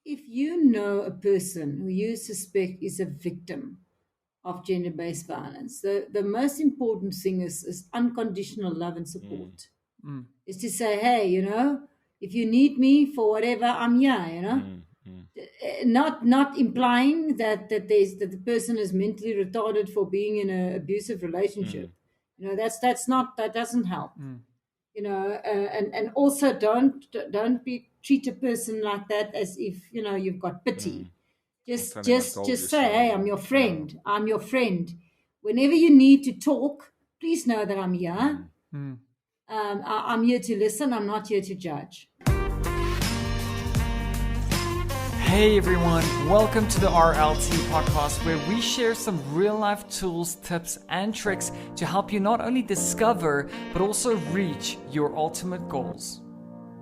if you know a person who you suspect is a victim of gender-based violence, the most important thing is unconditional love and Mm, support. Mm. Is to say, hey, if you need me for whatever, I'm here. mm, mm, Not implying that the person is mentally retarded for being in an abusive mm, relationship. That's not, that doesn't help. Mm. And also don't be treat a person like that as if you've got mm. pity. I'll just tell him I just told you just say, so. hey, I'm your friend. Whenever you need to talk, please know that I'm here. Mm. Mm. I'm here to listen. I'm not here to judge. Hey everyone, welcome to the RLT podcast where we share some real life tools, tips, and tricks to help you not only discover but also reach your ultimate goals.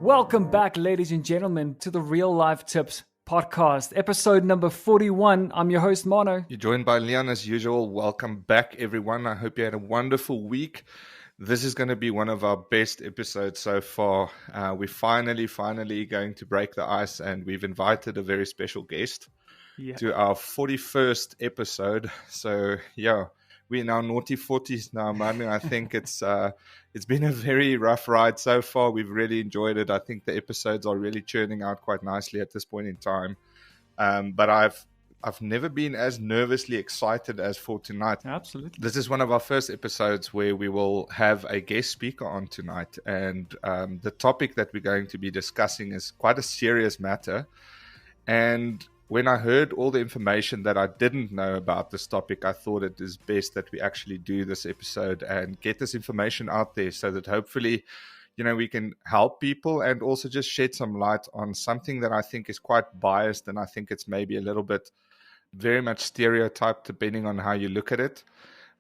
Welcome back, ladies and gentlemen, to the Real Life Tips podcast, episode number 41. I'm your host, Mono. You're joined by Leon as usual. Welcome back, everyone. I hope you had a wonderful week. This is going to be one of our best episodes so far. We're finally going to break the ice, and we've invited a very special guest to our 41st episode. So, yeah, we're in our naughty 40s now, man. I think it's been a very rough ride so far. We've really enjoyed it. I think the episodes are really churning out quite nicely at this point in time. But I've never been as nervously excited as for tonight. Absolutely. This is one of our first episodes where we will have a guest speaker on tonight. And the topic that we're going to be discussing is quite a serious matter. And when I heard all the information that I didn't know about this topic, I thought it is best that we actually do this episode and get this information out there so that hopefully we can help people and also just shed some light on something that I think is quite biased, and I think it's maybe a little bit very much stereotyped depending on how you look at it.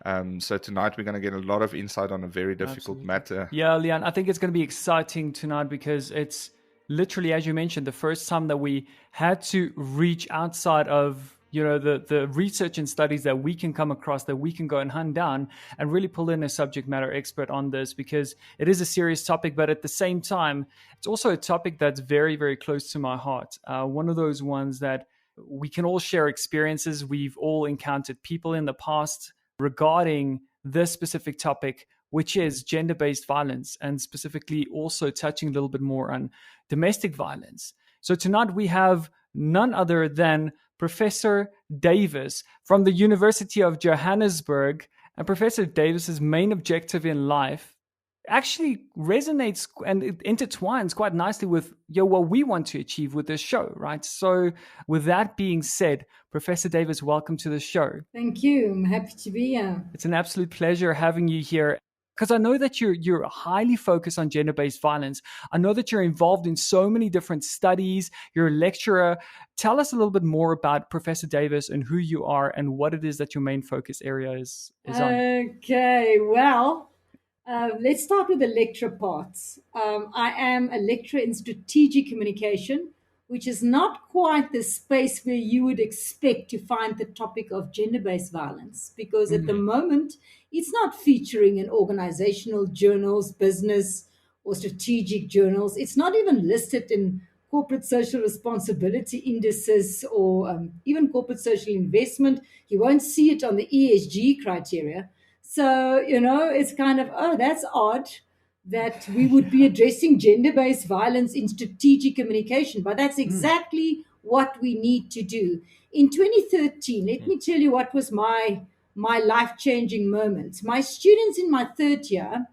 So tonight we're going to get a lot of insight on a very difficult matter. Yeah, Leon, I think it's going to be exciting tonight because it's literally, as you mentioned, the first time that we had to reach outside of the research and studies that we can come across, that we can go and hunt down and really pull in a subject matter expert on this, because it is a serious topic, but at the same time, it's also a topic that's very, very close to my heart. One of those ones that we can all share experiences. We've all encountered people in the past regarding this specific topic, which is gender-based violence, and specifically also touching a little bit more on domestic violence. So tonight we have none other than Professor Davis from the University of Johannesburg. And Professor Davis's main objective in life actually resonates and it intertwines quite nicely with what we want to achieve with this show, right? So with that being said, Professor Davis, welcome to the show. Thank you. I'm happy to be here. It's an absolute pleasure having you here, because I know that you're highly focused on gender-based violence. I know that you're involved in so many different studies. You're a lecturer. Tell us a little bit more about Professor Davis and who you are and what it is that your main focus area is on. Okay, well, let's start with the lecture parts. I am a lecturer in strategic communication, which is not quite the space where you would expect to find the topic of gender-based violence, because at the moment, it's not featuring in organizational journals, business or strategic journals. It's not even listed in corporate social responsibility indices or even corporate social investment. You won't see it on the ESG criteria. So, it's kind of, oh, that's odd that we would be addressing gender-based violence in strategic communication, but that's exactly what we need to do. In 2013, let me tell you what was my life-changing moment. My students in my third year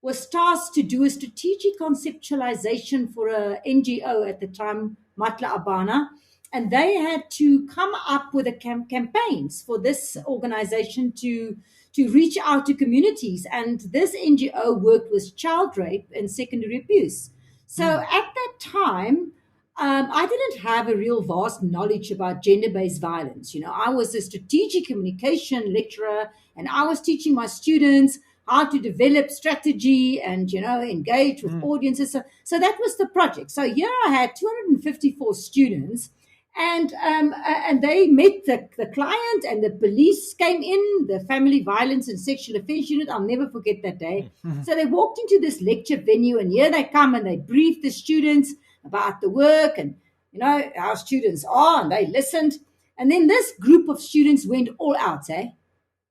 was tasked to do a strategic conceptualization for a NGO at the time, Matla Abana, and they had to come up with campaigns for this organization to reach out to communities. And this NGO worked with child rape and secondary abuse. So at that time, I didn't have a real vast knowledge about gender-based violence. I was a strategic communication lecturer, and I was teaching my students how to develop strategy and, engage with audiences. So that was the project. So here I had 254 students, and they met the client, and the police came in, the family violence and sexual offense unit. I'll never forget that day. So they walked into this lecture venue, and here they come and they brief the students about the work, and our students are, and they listened. And then this group of students went all out, eh?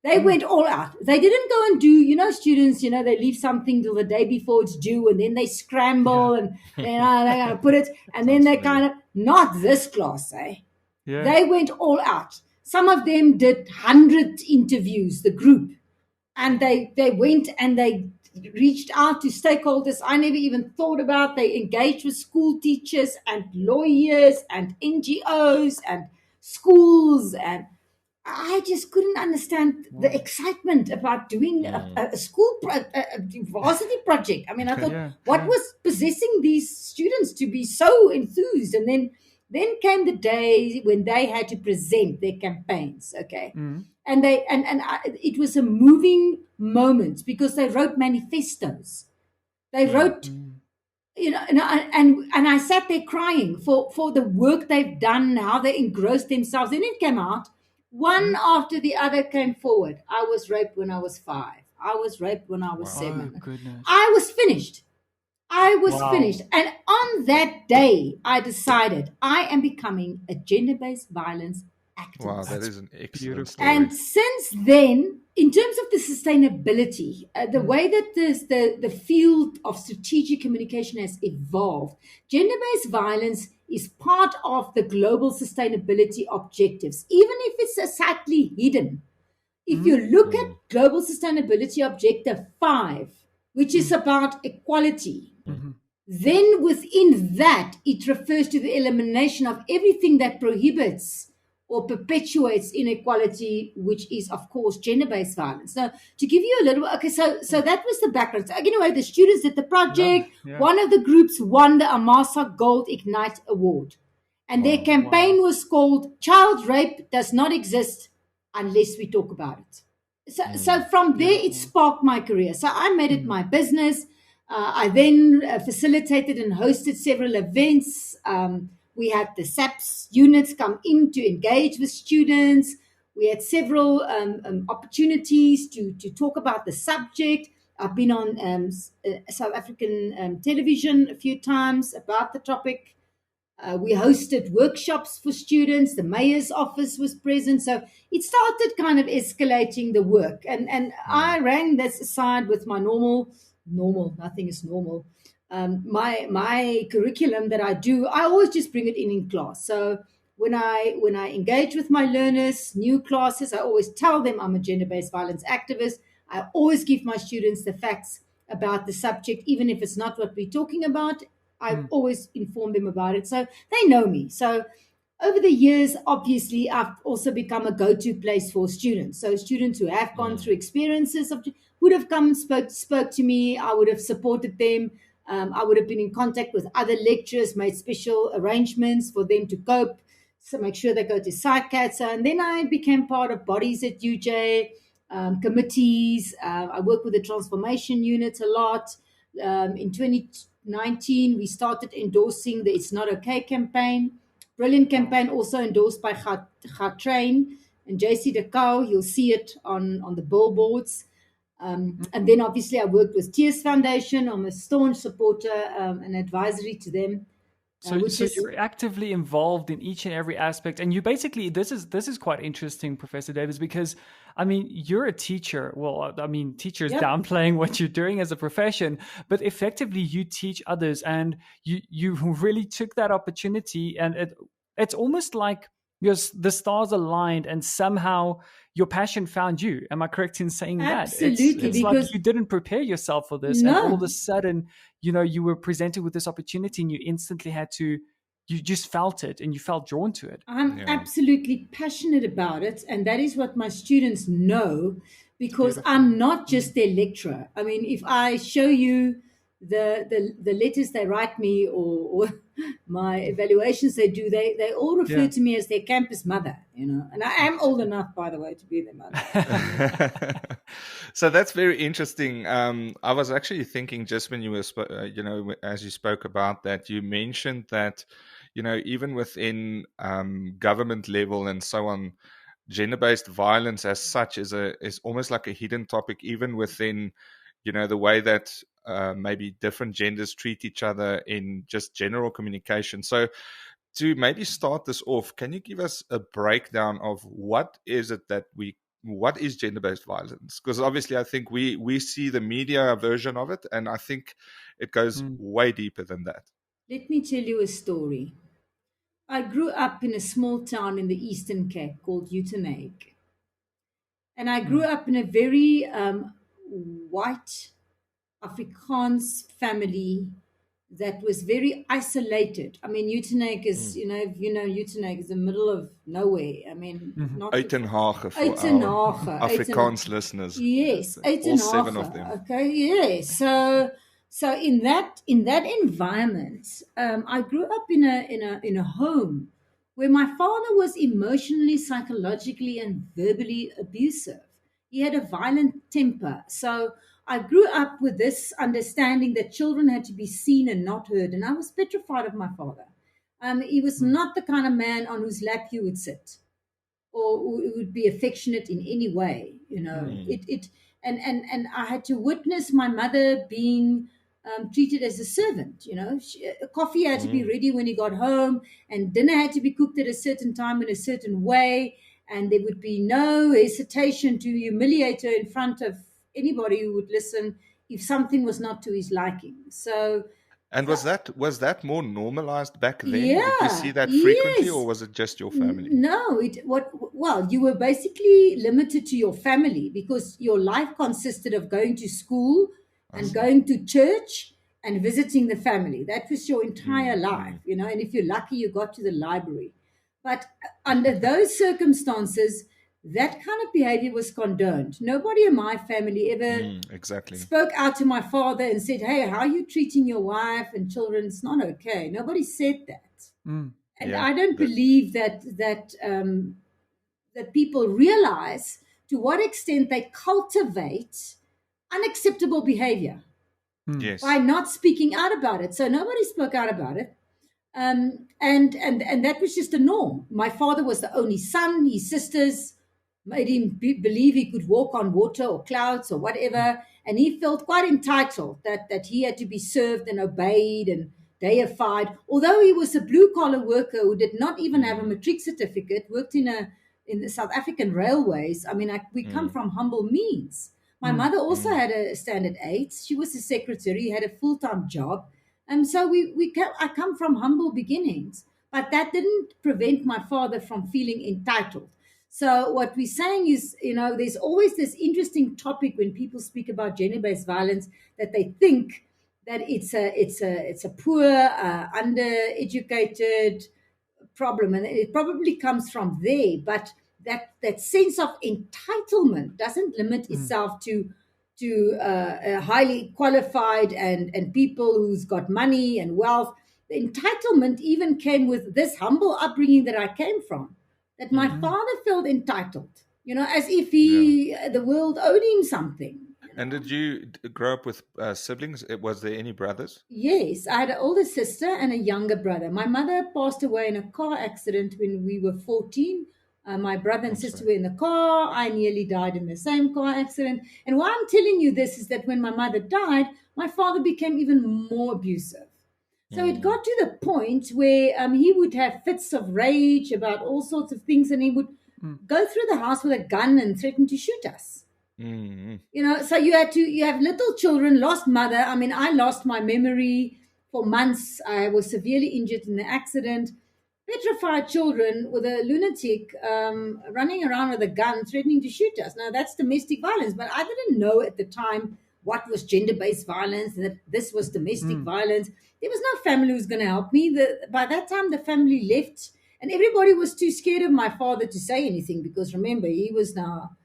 They went all out. They didn't go and do, students, they leave something till the day before it's due, and then they scramble and they're going to put it, and then they kind of, not this class, eh? Yeah. They went all out. Some of them did 100 interviews, the group, and they went and they reached out to stakeholders I never even thought about. They engaged with school teachers and lawyers and NGOs and schools, and I just couldn't understand the excitement about doing a school a varsity project. I mean, I thought, what was possessing these students to be so enthused? And then came the day when they had to present their campaigns. Okay, and it was a moving moment because they wrote manifestos. They wrote. And I sat there crying for the work they've done, how they engrossed themselves. Then it came out. One after the other came forward. I was raped when I was 5. I was raped when I was 7. Oh, goodness. I was finished. Finished. And on that day, I decided I am becoming a gender-based violence activist. Wow, that is an excellent story. And since then, in terms of the sustainability, the way that the field of strategic communication has evolved, gender-based violence is part of the global sustainability objectives, even if it's slightly hidden. If you look at Global Sustainability Objective 5, which is about equality, then within that, it refers to the elimination of everything that prohibits or perpetuates inequality, which is, of course, gender-based violence. Now, to give you a little, so that was the background. So, anyway, the students did the project. One of the groups won the Amasa Gold Ignite Award. And their campaign was called Child Rape Does Not Exist Unless We Talk About It. So from there, it sparked my career. So I made it my business. I then facilitated and hosted several events. We had the SAPS units come in to engage with students. We had several opportunities to talk about the subject. I've been on South African television a few times about the topic. We hosted workshops for students. The mayor's office was present. So it started kind of escalating the work. And I ran this aside with my normal, nothing is normal. My curriculum that I do, I always just bring it in class. So when I engage with my learners, new classes, I always tell them I'm a gender-based violence activist. I always give my students the facts about the subject, even if it's not what we're talking about. I always inform them about it. So they know me. So over the years, obviously, I've also become a go-to place for students. So students who have gone through experiences would have come and spoke to me. I would have supported them. I would have been in contact with other lecturers, made special arrangements for them to cope, so make sure they go to PsyCAT. And then I became part of bodies at UJ, committees. I work with the transformation unit a lot. In 2019, we started endorsing the It's Not Okay campaign. Brilliant campaign, also endorsed by Gatrain and JC Decau. You'll see it on the billboards. And then obviously I worked with Tears Foundation. I'm a staunch supporter and advisory to them. So you're actively involved in each and every aspect, and you basically this is quite interesting, Professor Davis, because I mean you're a teacher. Well, I mean teachers downplaying what you're doing as a profession, but effectively you teach others, and you really took that opportunity, and it's almost like the stars aligned, and somehow your passion found you. Am I correct in saying that? Absolutely, it's because like you didn't prepare yourself for this, and all of a sudden, you were presented with this opportunity, and you instantly you just felt it, and you felt drawn to it. I'm absolutely passionate about it, and that is what my students know, because I'm not just their lecturer. I mean, if I show you the letters they write me or my evaluations they do, they all refer to me as their campus mother, and I am old enough, by the way, to be their mother. So that's very interesting. I was actually thinking just when you were, as you spoke about that, you mentioned that, even within government level and so on, gender-based violence as such is almost like a hidden topic, even within, the way that maybe different genders treat each other in just general communication. So to maybe start this off, can you give us a breakdown of what is gender-based violence? Because obviously I think we see the media version of it, and I think it goes way deeper than that. Let me tell you a story. I grew up in a small town in the Eastern Cape called Uitenhage. And I grew up in a very white Afrikaans family that was very isolated. I mean, Uitenhage is, Uitenhage is the middle of nowhere. I mean, not Uitenhage for our Afrikaans listeners. Yes, all 7 of them. Okay, yes. So in that environment, I grew up in a home where my father was emotionally, psychologically, and verbally abusive. He had a violent temper. So I grew up with this understanding that children had to be seen and not heard, and I was petrified of my father. He was not the kind of man on whose lap you would sit, or who would be affectionate in any way. And I had to witness my mother being treated as a servant. Coffee had to be ready when he got home, and dinner had to be cooked at a certain time in a certain way, and there would be no hesitation to humiliate her in front of anybody who would listen if something was not to his liking. And was that more normalized back then? Yeah, did you see that frequently, yes. Or was it just your family? No, you were basically limited to your family, because your life consisted of going to school and going to church and visiting the family. That was your entire life, and if you're lucky, you got to the library. But under those circumstances, that kind of behavior was condoned. Nobody in my family ever spoke out to my father and said, "Hey, how are you treating your wife and children? It's not okay." Nobody said that. And I don't believe that people realize to what extent they cultivate unacceptable behavior by not speaking out about it. So nobody spoke out about it. And that was just the norm. My father was the only son. His sisters made him believe he could walk on water or clouds or whatever. And he felt quite entitled that he had to be served and obeyed and deified. Although he was a blue-collar worker who did not even have a matric certificate, worked in the South African railways. I mean, we come from humble means. My mother also had a standard 8. She was a secretary, had a full-time job. And so I come from humble beginnings. But that didn't prevent my father from feeling entitled. So what we're saying is, there's always this interesting topic when people speak about gender-based violence, that they think that it's a poor, undereducated problem, and it probably comes from there. But that sense of entitlement doesn't limit itself to highly qualified and people who's got money and wealth. The entitlement even came with this humble upbringing that I came from, that my father felt entitled, as if the world owed him something. And did you grow up with siblings? Was there any brothers? Yes, I had an older sister and a younger brother. My mother passed away in a car accident when we were 14. My brother and sister were in the car. I nearly died in the same car accident. And why I'm telling you this is that when my mother died, my father became even more abusive. So it got to the point where he would have fits of rage about all sorts of things, and he would go through the house with a gun and threaten to shoot us. So you have little children, lost mother. I mean, I lost my memory for months. I was severely injured in the accident. Petrified children with a lunatic running around with a gun threatening to shoot us. Now, that's domestic violence, but I didn't know at the time what was gender-based violence and that this was domestic violence. There was no family who was going to help me. By that time, the family left, and everybody was too scared of my father to say anything, because remember, he was now,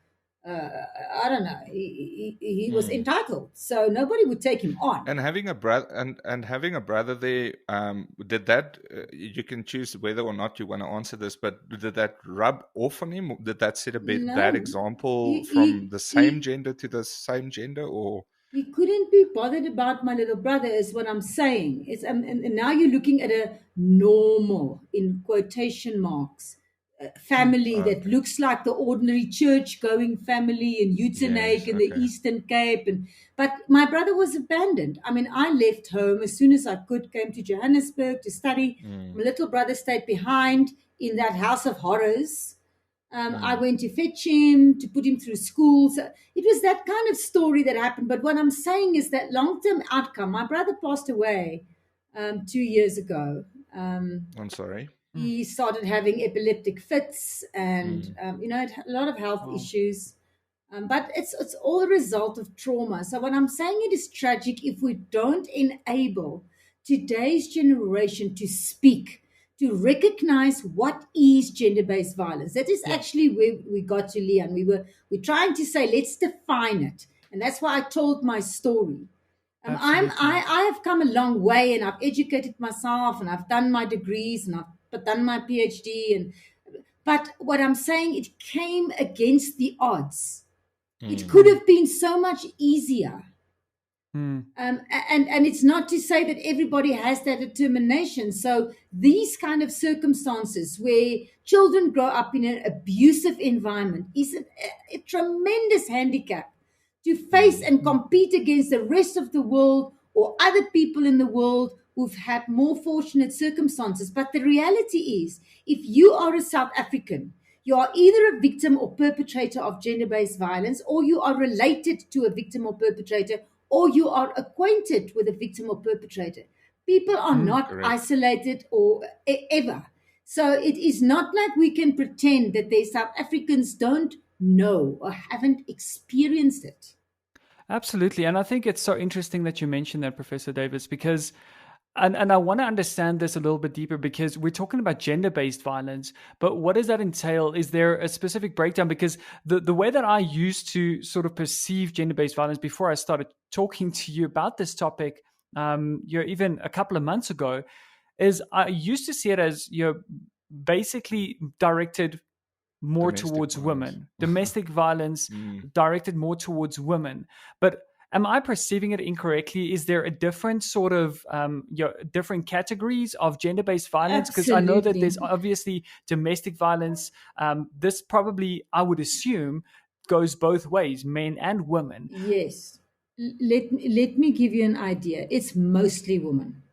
I don't know, he was entitled, so nobody would take him on. And having a brother and having a brother there, did that? You can choose whether or not you want to answer this, but did that rub off on him? Did that set a bad example from the same gender to the same gender, or? He couldn't be bothered about my little brother, is what I'm saying. And now you're looking at a normal, in quotation marks, family that Okay. looks like the ordinary church-going family in Yes. Uitenhage in the Okay. Eastern Cape. But my brother was abandoned. I mean, I left home as soon as I could, came to Johannesburg to study. Mm. My little brother stayed behind in that house of horrors. I went to fetch him, to put him through school. So it was that kind of story that happened. But what I'm saying is that long-term outcome, my brother passed away 2 years ago. I'm sorry. He started having epileptic fits and, had a lot of health issues. But it's all a result of trauma. So what I'm saying, it is tragic if we don't enable today's generation to speak, to recognize what is gender-based violence. That is actually where we got to, Leon. We're trying to say, let's define it. And that's why I told my story. I have come a long way, and I've educated myself, and I've done my degrees, and I've done my PhD. But what I'm saying, it came against the odds. It could have been so much easier. And it's not to say that everybody has that determination. So these kind of circumstances where children grow up in an abusive environment is a tremendous handicap to face and compete against the rest of the world or other people in the world who've had more fortunate circumstances. But the reality is, if you are a South African, you are either a victim or perpetrator of gender-based violence, or you are related to a victim or perpetrator, or you are acquainted with a victim or perpetrator. People are not isolated or ever. So it is not like we can pretend that the South Africans don't know or haven't experienced it. Absolutely. And I think it's so interesting that you mentioned that, Professor Davis, because and I want to understand this a little bit deeper, because we're talking about gender-based violence, but what does that entail? Is there a specific breakdown? Because the way that I used to sort of perceive gender-based violence before I started talking to you about this topic, even a couple of months ago, is I used to see it as basically directed more towards women, domestic violence directed more towards women. But am I perceiving it incorrectly? Is there a different sort of different categories of gender-based violence? Because I know that there's obviously domestic violence. This probably, I would assume, goes both ways, men and women. Yes. Let me give you an idea. It's mostly women.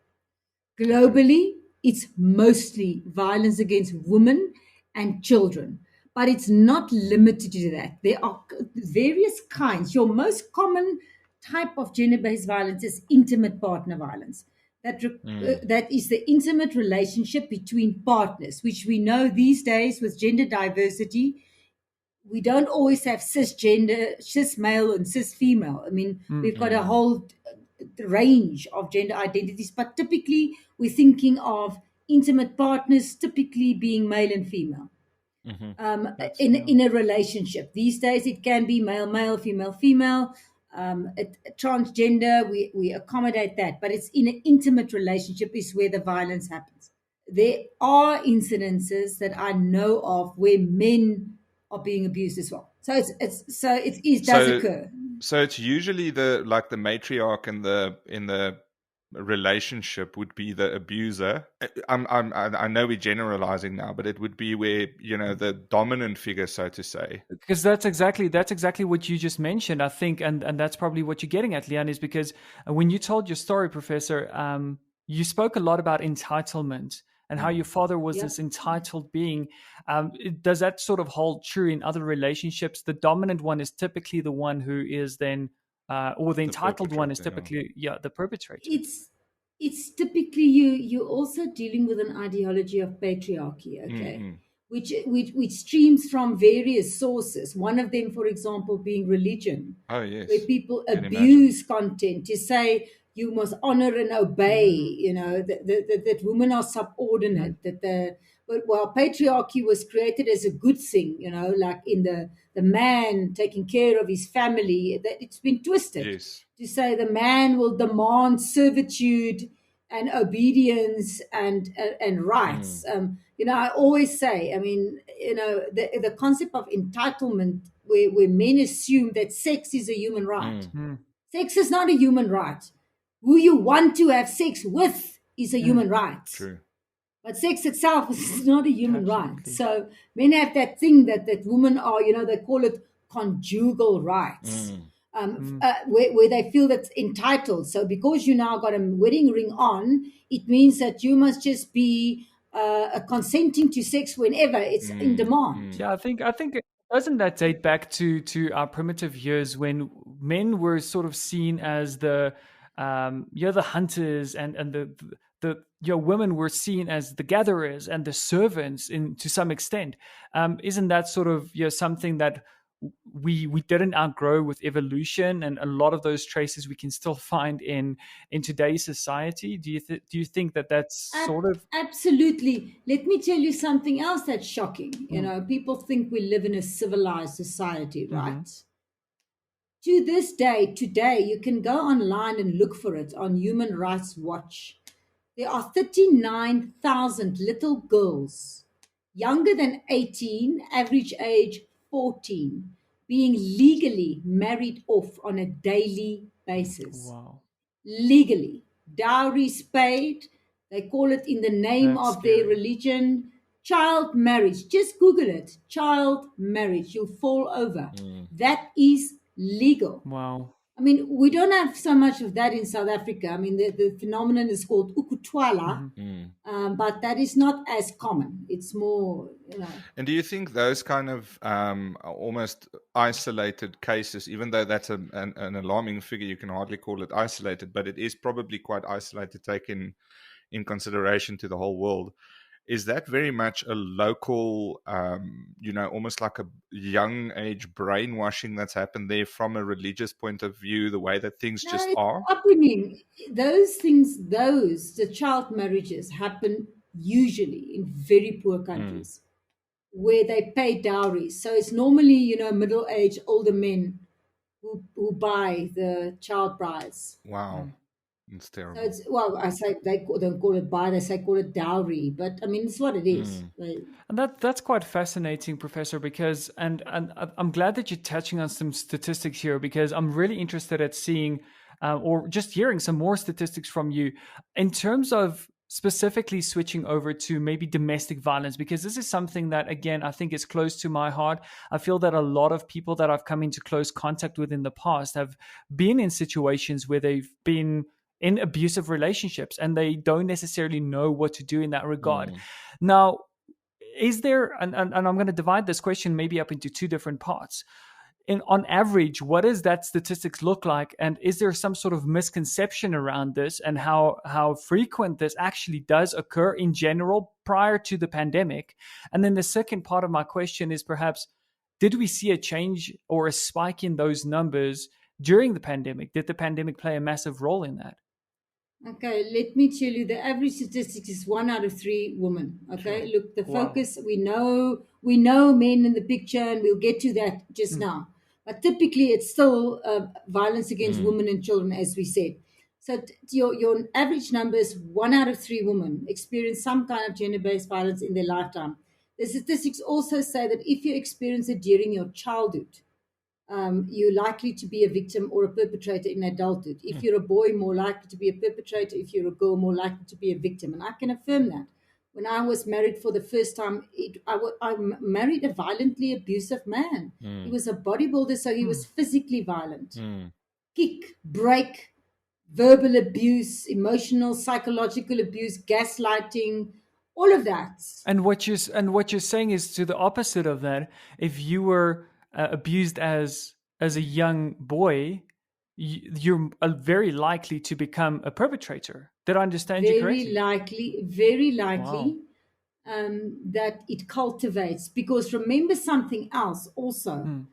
Globally, it's mostly violence against women and children. But it's not limited to that. There are various kinds. Your most common type of gender-based violence is intimate partner violence. That is the intimate relationship between partners, which we know these days with gender diversity, we don't always have cisgender, cis male and cis female. I mean, we've got a whole range of gender identities, but typically we're thinking of intimate partners typically being male and female. In a relationship. These days it can be male, female. Transgender, we accommodate that, but it's in an intimate relationship is where the violence happens. There are incidences that I know of where men are being abused as well. So it does occur. So it's usually the matriarch in the relationship would be the abuser. I know we're generalizing now, but it would be where the dominant figure, so to say. Because that's exactly what you just mentioned, I think, and that's probably what you're getting at, Leon, is because when you told your story, Professor, you spoke a lot about entitlement and how your father was this entitled being. Does that sort of hold true in other relationships? The dominant one is typically the one who is then, or the entitled one is typically, the perpetrator. It's typically you're also dealing with an ideology of patriarchy, okay, which streams from various sources. One of them, for example, being religion. Oh yes, where people abuse content to say you must honor and obey, that women are subordinate, while patriarchy was created as a good thing, like in the man taking care of his family, that it's been twisted to say the man will demand servitude and obedience and rights. I always say, the concept of entitlement where men assume that sex is a human right. Sex is not a human right. Who you want to have sex with is a human right. True. But sex itself is not a human right. Absolutely. So men have that thing that women are, they call it conjugal rights, where they feel that's entitled. So because you now got a wedding ring on, it means that you must just be consenting to sex whenever it's in demand. Yeah, I think doesn't that date back to our primitive years when men were sort of seen as the hunters, and the women were seen as the gatherers and the servants in to some extent. Isn't that sort of something that we didn't outgrow with evolution, and a lot of those traces we can still find in today's society? Do you think that that's sort of Absolutely. Let me tell you something else that's shocking. People think we live in a civilized society, right? To this day, today, you can go online and look for it on Human Rights Watch. There are 39,000 little girls, younger than 18, average age 14, being legally married off on a daily basis. wow? Legally. Dowries paid. They call it in the name That's of their scary. religion. Child marriage. Just Google it. Child marriage. You'll fall over. That is legal. Wow. I mean, we don't have so much of that in South Africa. I mean, the phenomenon is called ukutwala, but that is not as common. It's more. And do you think those kind of almost isolated cases, even though that's an alarming figure, you can hardly call it isolated, but it is probably quite isolated, taken in consideration to the whole world. Is that very much a local, almost like a young age brainwashing that's happened there from a religious point of view, the way that things No, just it's are? upbringing. Those things, the child marriages happen usually in very poor countries where they pay dowries. So it's normally, middle-aged older men who buy the child brides. Wow. It's So terrible. it's, well, I say don't call it buy, they say call it dowry, but I mean, it's what it is. And that's quite fascinating, Professor, because and I'm glad that you're touching on some statistics here, because I'm really interested at seeing or just hearing some more statistics from you in terms of specifically switching over to maybe domestic violence, because this is something that, again, I think is close to my heart. I feel that a lot of people that I've come into close contact with in the past have been in situations where they've been in abusive relationships and they don't necessarily know what to do in that regard. Now, is there, and I'm going to divide this question maybe up into two different parts. On average, what does that statistics look like? And is there some sort of misconception around this, and how frequent this actually does occur in general prior to the pandemic? And then the second part of my question is perhaps, did we see a change or a spike in those numbers during the pandemic? Did the pandemic play a massive role in that? Okay, let me tell you, the average statistics is 1 out of 3 women. Okay, look, the Wow. focus, we know men in the picture, and we'll get to that just now. But typically, it's still violence against women and children, as we said. So your average number is 1 out of 3 women experience some kind of gender-based violence in their lifetime. The statistics also say that if you experience it during your childhood, you're likely to be a victim or a perpetrator in adulthood. If you're a boy, more likely to be a perpetrator. If you're a girl, more likely to be a victim. And I can affirm that. When I was married for the first time, I married a violently abusive man. He was a bodybuilder, so he was physically violent. Kick, break, verbal abuse, emotional, psychological abuse, gaslighting, all of that. And what you're saying is to the opposite of that. If you were abused as a young boy, you're very likely to become a perpetrator. Did I understand you correctly? Very likely that it cultivates. Because remember something else also.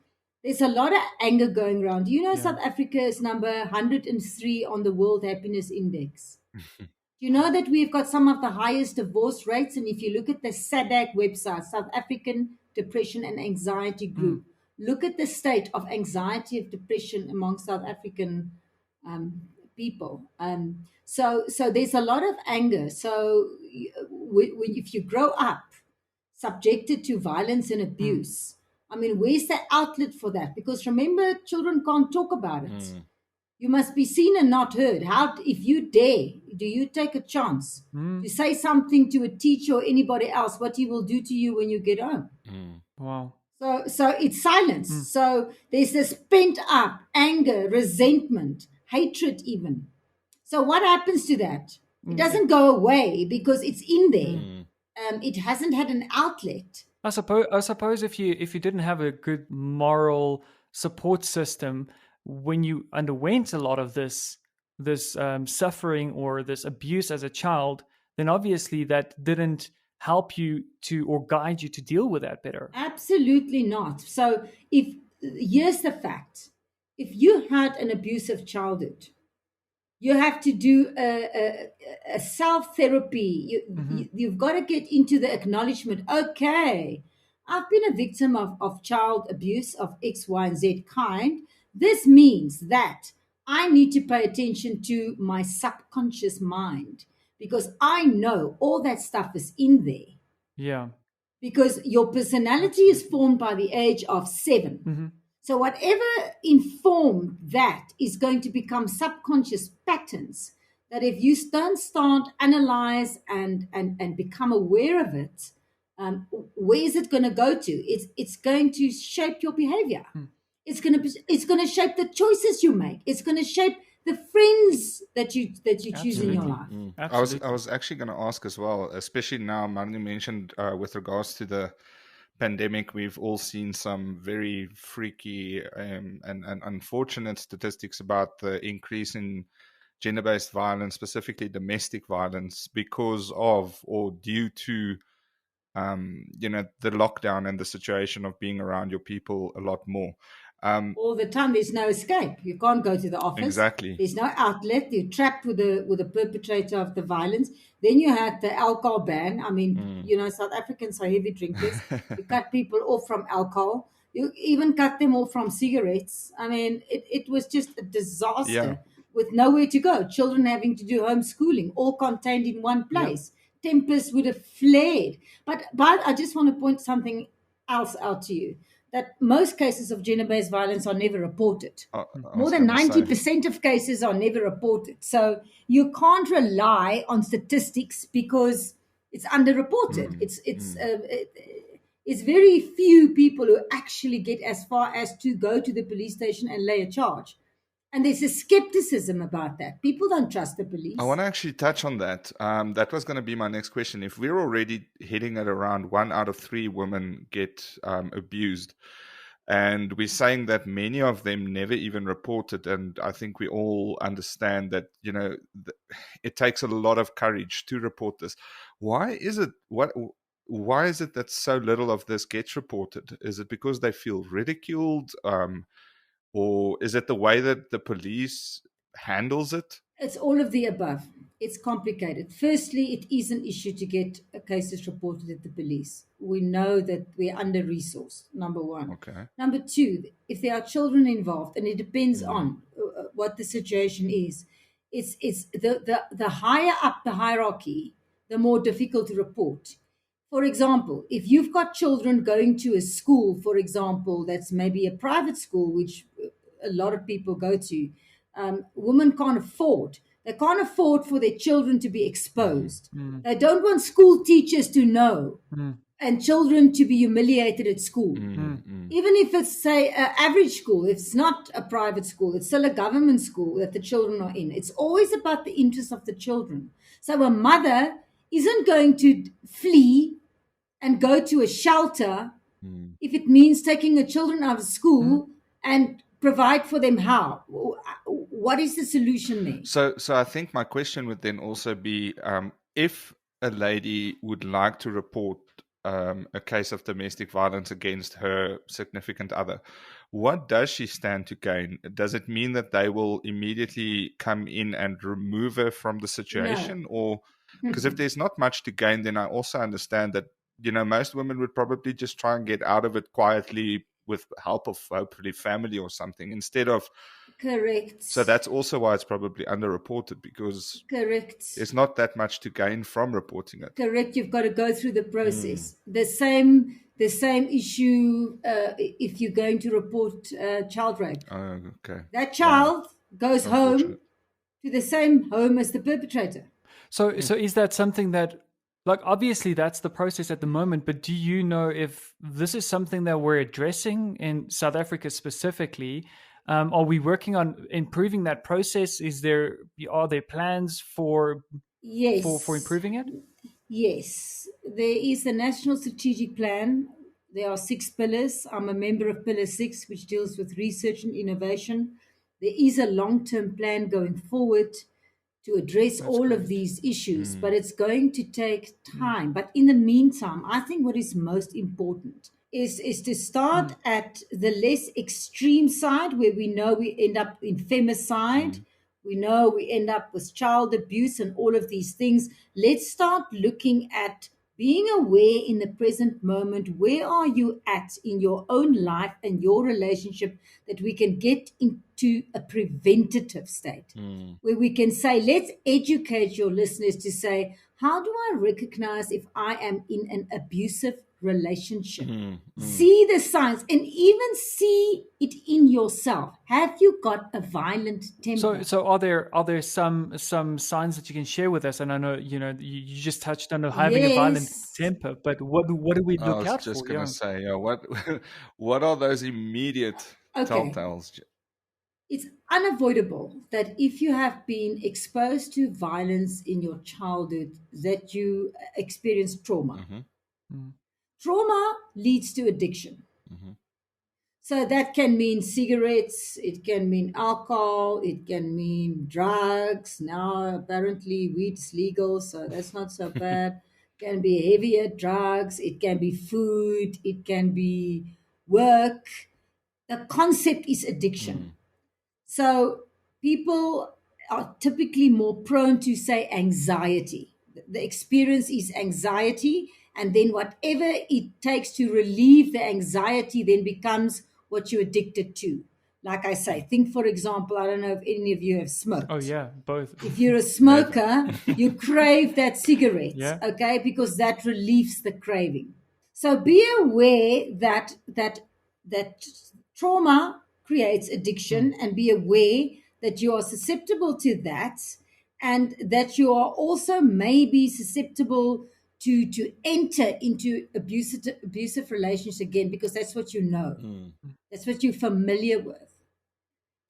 There's a lot of anger going around. Do you know South Africa is number 103 on the World Happiness Index? Do you know that we've got some of the highest divorce rates? And if you look at the SADAG website, South African Depression and Anxiety Group, look at the state of anxiety and depression among South African people. So there's a lot of anger. So if you grow up subjected to violence and abuse, I mean, where's the outlet for that? Because remember, children can't talk about it. You must be seen and not heard. How, if you dare, do you take a chance to say something to a teacher or anybody else, what he will do to you when you get home? Wow. So it's silence. So there's this pent up anger, resentment, hatred, even. So what happens to that? It doesn't go away because it's in there. It hasn't had an outlet. I suppose if you didn't have a good moral support system when you underwent a lot of this suffering or this abuse as a child, then obviously that didn't help you to or guide you to deal with that better. Absolutely not. So here's the fact: if you had an abusive childhood, you have to do a self therapy. You've got to get into the acknowledgement. Okay, I've been a victim of child abuse of X, Y, and Z kind. This means that I need to pay attention to my subconscious mind because I know all that stuff is in there. Yeah. Because your personality is formed by the age of 7. So whatever informed that is going to become subconscious patterns that if you don't start, analyze, and become aware of it, where is it going to go to? It's going to shape your behavior. It's going to shape the choices you make. It's going to shape the friends that you choose in your life. I was actually going to ask as well, especially now, Marnie mentioned with regards to the pandemic, we've all seen some very freaky and unfortunate statistics about the increase in gender-based violence, specifically domestic violence, because of or due to the lockdown and the situation of being around your people a lot more. All the time, there's no escape. You can't go to the office. Exactly. There's no outlet. You're trapped with the perpetrator of the violence. Then you had the alcohol ban. I mean, South Africans are heavy drinkers. You cut people off from alcohol. You even cut them off from cigarettes. I mean, it was just a disaster with nowhere to go. Children having to do homeschooling, all contained in one place. Tempers would have flared. But I just want to point something else out to you. That most cases of gender-based violence are never reported. More than 90% of cases are never reported. So you can't rely on statistics because it's underreported. It's very few people who actually get as far as to go to the police station and lay a charge. And there's a skepticism about that. People don't trust the police. I want to actually touch on that. That was going to be my next question. If we're already hitting at around 1 out of 3 women get abused, and we're saying that many of them never even reported, and I think we all understand that, it takes a lot of courage to report this. Why is it that so little of this gets reported? Is it because they feel ridiculed? Or is it the way that the police handles it? It's all of the above. It's complicated. Firstly, it is an issue to get cases reported at the police. We know that we're under-resourced, number one. Okay. Number two, if there are children involved, and it depends on what the situation is, it's the higher up the hierarchy, the more difficult to report. For example, if you've got children going to a school, for example, that's maybe a private school, which a lot of people go to, women can't afford. They can't afford for their children to be exposed. They don't want school teachers to know and children to be humiliated at school. Even if it's, say, an average school, if it's not a private school, it's still a government school that the children are in. It's always about the interest of the children. So a mother isn't going to flee and go to a shelter if it means taking her children out of school and provide for them how? What is the solution there? So I think my question would then also be, if a lady would like to report a case of domestic violence against her significant other, what does she stand to gain? Does it mean that they will immediately come in and remove her from the situation? No. Or because if there's not much to gain, then I also understand that, most women would probably just try and get out of it quietly with help of hopefully family or something instead of. Correct. So that's also why it's probably underreported, because Correct. There's not that much to gain from reporting it. Correct. You've got to go through the process. The same issue if you're going to report child rape. Oh, okay. That child goes home to the same home as the perpetrator. So is that something that, like, obviously that's the process at the moment, but do you know if this is something that we're addressing in South Africa specifically? Are we working on improving that process? Are there plans for improving it? Yes, there is a national strategic plan. There are 6 pillars. I'm a member of Pillar 6, which deals with research and innovation. There is a long-term plan going forward to address all of these issues, but it's going to take time. But in the meantime, I think what is most important is to start at the less extreme side, where we know we end up in femicide. We know we end up with child abuse and all of these things. Let's start looking at being aware in the present moment. Where are you at in your own life and your relationship, that we can get into a preventative state where we can say, let's educate your listeners to say, how do I recognize if I am in an abusive relationship? See the signs and even see it in yourself. Have you got a violent temper? So are there some signs that you can share with us? And I know you just touched on having a violent temper, but what do we look out for? I was just going to say, what are those immediate telltales? It's unavoidable that if you have been exposed to violence in your childhood, that you experience trauma. Trauma leads to addiction. So that can mean cigarettes, it can mean alcohol, it can mean drugs. Now, apparently, weed's legal, so that's not so bad. It can be heavier drugs, it can be food, it can be work. The concept is addiction. So people are typically more prone to say anxiety. The experience is anxiety, and then whatever it takes to relieve the anxiety then becomes what you're addicted to. Like I say, think, for example, I don't know if any of you have smoked. Oh, yeah, both. If you're a smoker, you crave that cigarette, okay, because that relieves the craving. So be aware that trauma creates addiction, and be aware that you are susceptible to that, and that you are also maybe susceptible to enter into abusive relations again, because that's what you know. That's what you're familiar with.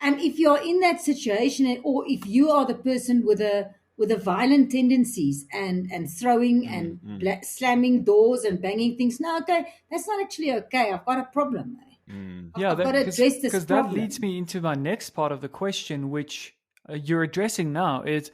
And if you're in that situation, or if you are the person with a violent tendencies and throwing and slamming doors and banging things, no, okay, that's not actually okay. I've got a problem. I've got to address this because that leads me into my next part of the question, which you're addressing now. Is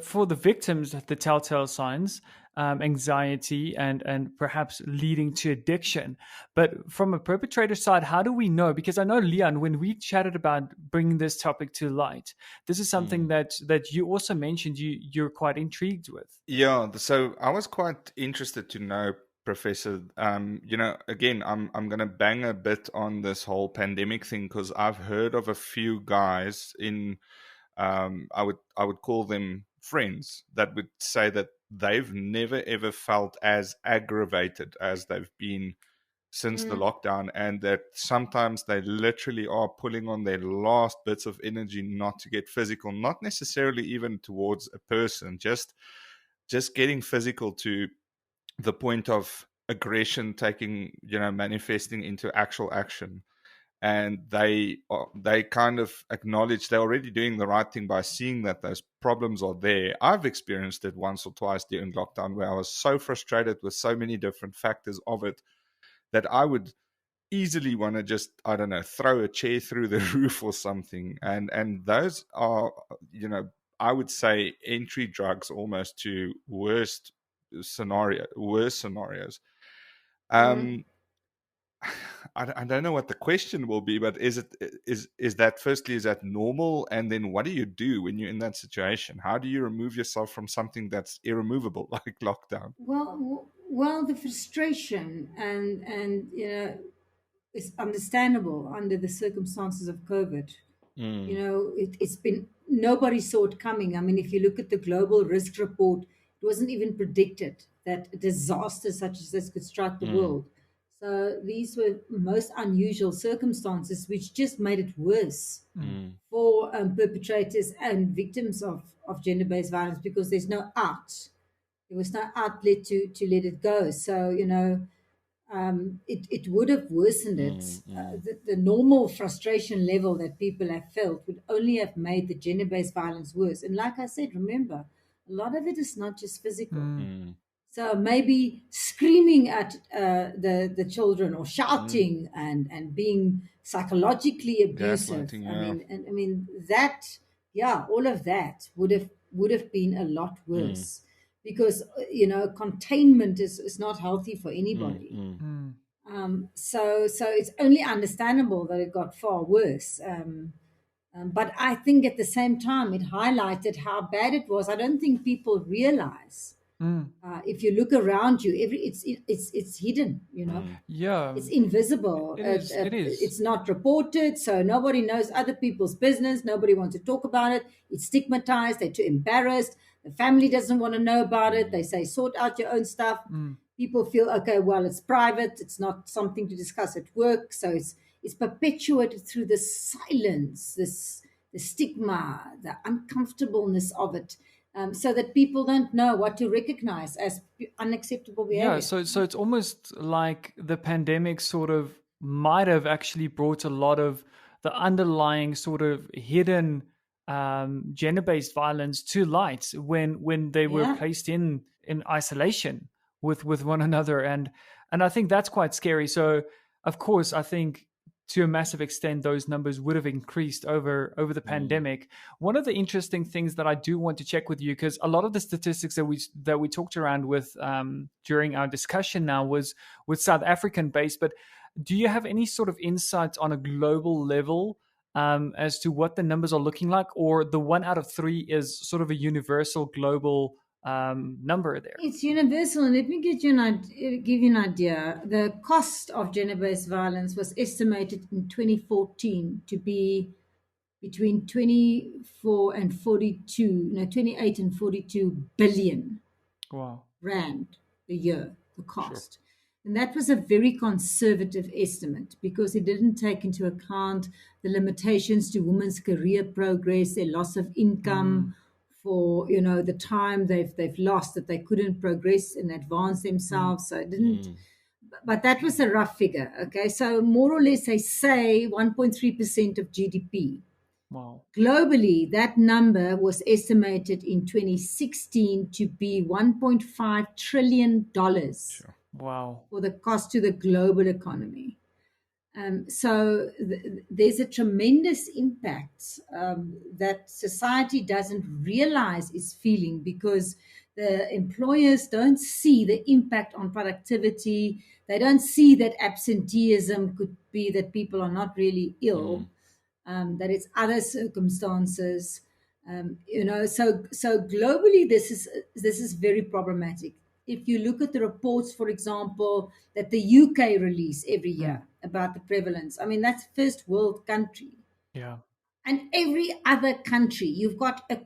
for the victims, the telltale signs, anxiety and perhaps leading to addiction. But from a perpetrator side, how do we know? Because I know, Leon, when we chatted about bringing this topic to light, this is something that you also mentioned you're quite intrigued with. Yeah, so I was quite interested to know, Professor, again, I'm going to bang a bit on this whole pandemic thing, because I've heard of a few guys in, I would call them friends, that would say that they've never ever felt as aggravated as they've been since the lockdown, and that sometimes they literally are pulling on their last bits of energy not to get physical, not necessarily even towards a person, just getting physical to the point of aggression manifesting into actual action. And they kind of acknowledge they're already doing the right thing by seeing that those problems are there. I've experienced it once or twice during lockdown, where I was so frustrated with so many different factors of it that I would easily want to just, I don't know, throw a chair through the roof or something. And those are, I would say, entry drugs almost to worse scenarios. I don't know what the question will be, but is that, firstly, is that normal? And then what do you do when you're in that situation? How do you remove yourself from something that's irremovable, like lockdown? Well, the frustration and it's understandable under the circumstances of COVID. It's been, nobody saw it coming. I mean, if you look at the global risk report, it wasn't even predicted that a disaster such as this could strike the world. So these were most unusual circumstances, which just made it worse for perpetrators and victims of gender-based violence, because there's no out. There was no outlet to let it go. So, it would have worsened it. The normal frustration level that people have felt would only have made the gender-based violence worse. And like I said, remember, a lot of it is not just physical. So maybe screaming at the children, or shouting and being psychologically abusive. Gaslighting, I mean that, all of that would have been a lot worse, because containment is not healthy for anybody. So it's only understandable that it got far worse. But I think at the same time it highlighted how bad it was. I don't think people realize. If you look around you, it's hidden. Yeah, it's invisible. It is. It's not reported, so nobody knows other people's business. Nobody wants to talk about it. It's stigmatized. They're too embarrassed. The family doesn't want to know about it. They say, sort out your own stuff. People feel, okay, well, it's private. It's not something to discuss at work. So it's perpetuated through the silence, the stigma, the uncomfortableness of it. So that people don't know what to recognize as unacceptable behavior. Yeah, so it's almost like the pandemic sort of might have actually brought a lot of the underlying sort of hidden gender-based violence to light when they were placed in isolation with one another, and I think that's quite scary. So of course, I think to a massive extent, those numbers would have increased over the pandemic. One of the interesting things that I do want to check with you, because a lot of the statistics that we talked around with during our discussion now was South African based, but do you have any sort of insights on a global level as to what the numbers are looking like, or the 1 out of 3 is sort of a universal global number there? It's universal. And let me give you an idea. The cost of gender-based violence was estimated in 2014 to be between 28 and 42 billion rand a year, the cost. And that was a very conservative estimate, because it didn't take into account the limitations to women's career progress, their loss of income, for the time they've lost, that they couldn't progress and advance themselves. So it didn't, but that was a rough figure. Okay, so more or less they say 1.3% of GDP. Wow. Globally, that number was estimated in 2016 to be $1.5 trillion. Wow. For the cost to the global economy. So there's a tremendous impact that society doesn't realize is feeling, because the employers don't see the impact on productivity. They don't see that absenteeism could be that people are not really ill, that it's other circumstances. So globally, this is very problematic. If you look at the reports, for example, that the UK release every year about the prevalence, I mean, that's first world country. Yeah. And every other country, you've got a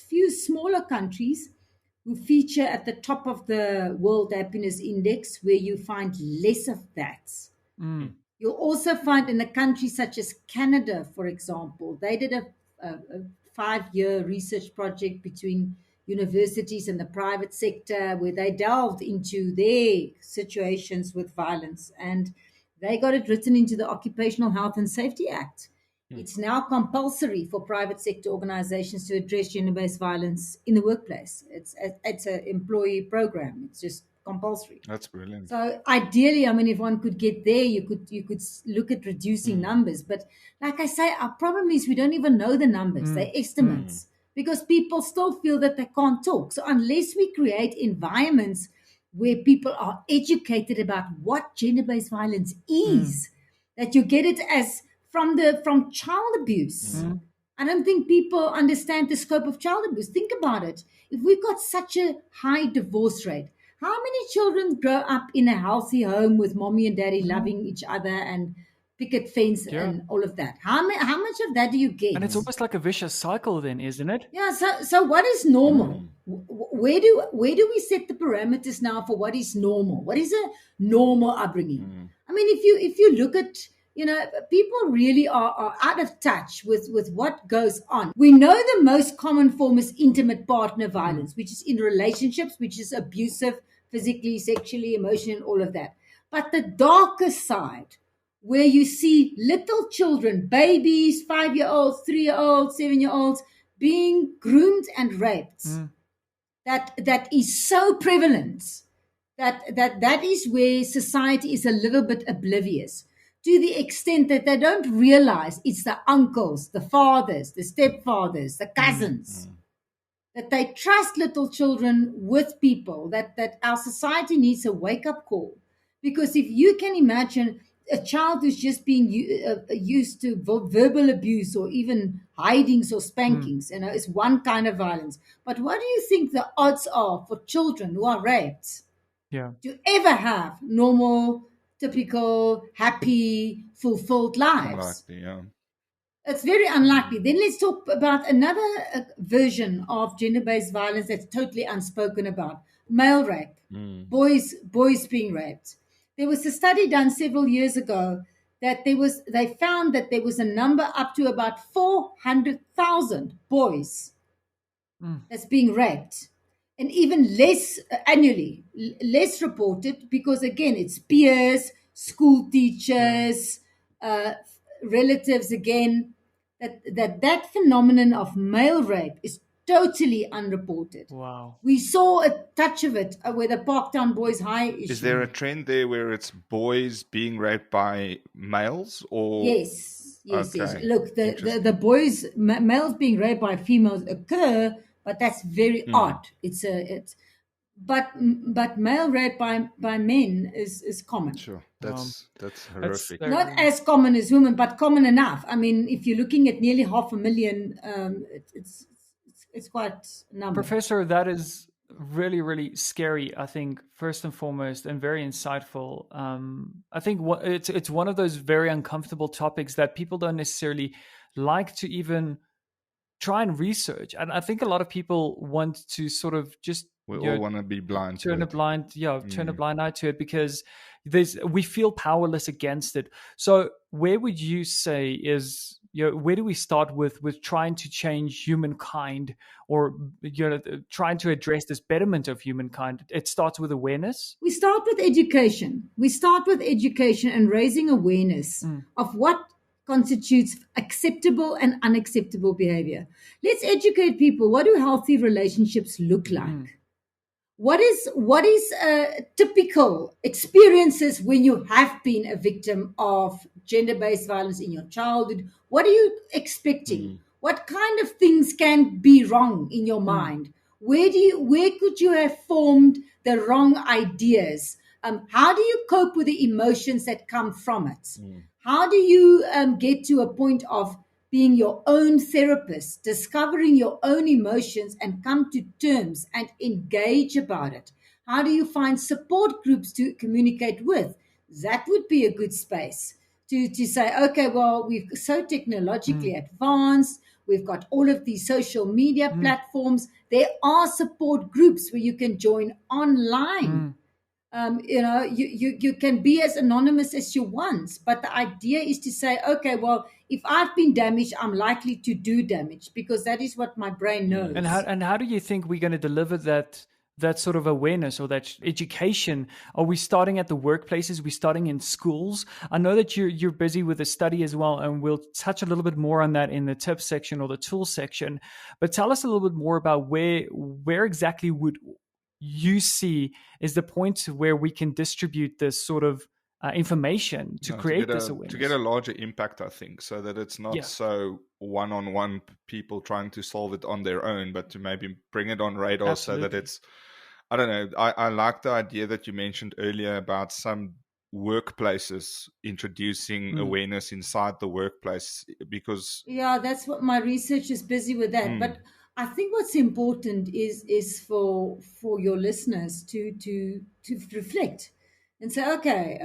few smaller countries who feature at the top of the World Happiness Index, where you find less of that. You'll also find in a country such as Canada, for example, they did a 5-year research project between universities and the private sector, where they delved into their situations with violence, and they got it written into the Occupational Health and Safety Act. It's now compulsory for private sector organizations to address gender-based violence in the workplace. It's an employee program. It's just compulsory. That's brilliant. So ideally, I mean, if one could get there, you could look at reducing numbers. But like I say, our problem is we don't even know the numbers. They're estimates, because people still feel that they can't talk. So unless we create environments where people are educated about what gender-based violence is, that you get it as from child abuse. I don't think people understand the scope of child abuse. Think about it. If we've got such a high divorce rate, how many children grow up in a healthy home with mommy and daddy loving each other and picket fence and all of that? How much of that do you get? And it's almost like a vicious cycle then, isn't it? Yeah, so what is normal? Where do we set the parameters now for what is normal? What is a normal upbringing? I I mean, if you look at, people really are out of touch with what goes on. We know the most common form is intimate partner violence, which is in relationships, which is abusive, physically, sexually, emotionally, and all of that. But the darker side, where you see little children, babies, 5-year-olds, 3-year-olds, 7-year-olds, being groomed and raped, that is so prevalent that is where society is a little bit oblivious, to the extent that they don't realize it's the uncles, the fathers, the stepfathers, the cousins, that they trust little children with people, that our society needs a wake-up call. Because if you can imagine a child who's just being used to verbal abuse or even hidings or spankings, is one kind of violence. But what do you think the odds are for children who are raped to ever have normal, typical, happy, fulfilled lives? Unlikely, yeah. It's very unlikely. Then let's talk about another version of gender-based violence that's totally unspoken about: male rape, boys being raped. There was a study done several years ago that they found that there was a number up to about 400,000 boys that's being raped, and even less annually, less reported, because again, it's peers, school teachers, relatives again, that phenomenon of male rape is totally unreported. Wow. We saw a touch of it with the Parktown Boys High issue. Is there a trend there where it's boys being raped by males, or? Yes. Okay. Look, the boys, males being raped by females occur, but that's very odd. But male rape by men is common. Sure, that's horrific. Not as common as women, but common enough. I mean, if you're looking at nearly 500,000, it's quite a number. Professor, that is really, really scary, I think, first and foremost, and very insightful. I think it's one of those very uncomfortable topics that people don't necessarily like to even try and research. And I think a lot of people want to sort of just we all want to be blind, turn a blind eye to it, because we feel powerless against it. So where would you say is, where do we start with trying to change humankind, or trying to address this betterment of humankind? It starts with awareness. We start with education. And raising awareness of what constitutes acceptable and unacceptable behavior. Let's educate people. What do healthy relationships look like? What is typical experiences when you have been a victim of gender-based violence in your childhood? What are you expecting? What kind of things can be wrong in your mind? Where could you have formed the wrong ideas? How do you cope with the emotions that come from it? How do you get to a point of being your own therapist, discovering your own emotions and come to terms and engage about it? How do you find support groups to communicate with? That would be a good space to say, okay, well, we're so technologically advanced. We've got all of these social media platforms. There are support groups where you can join online. You can be as anonymous as you want, but the idea is to say, okay, well, if I've been damaged, I'm likely to do damage, because that is what my brain knows. And how do you think we're going to deliver that sort of awareness or that education? Are we starting at the workplaces? Are we starting in schools? I know that you're busy with a study as well, and we'll touch a little bit more on that in the tips section or the tools section. But tell us a little bit more about where exactly would you see is the point where we can distribute this sort of information to create this awareness. To get a larger impact, I think, so that it's not so one-on-one people trying to solve it on their own, but to maybe bring it on radar. Absolutely. So that it's, I don't know, I like the idea that you mentioned earlier about some workplaces introducing awareness inside the workplace, because... Yeah, that's what my research is busy with that. But I think what's important is for your listeners to reflect and say, okay,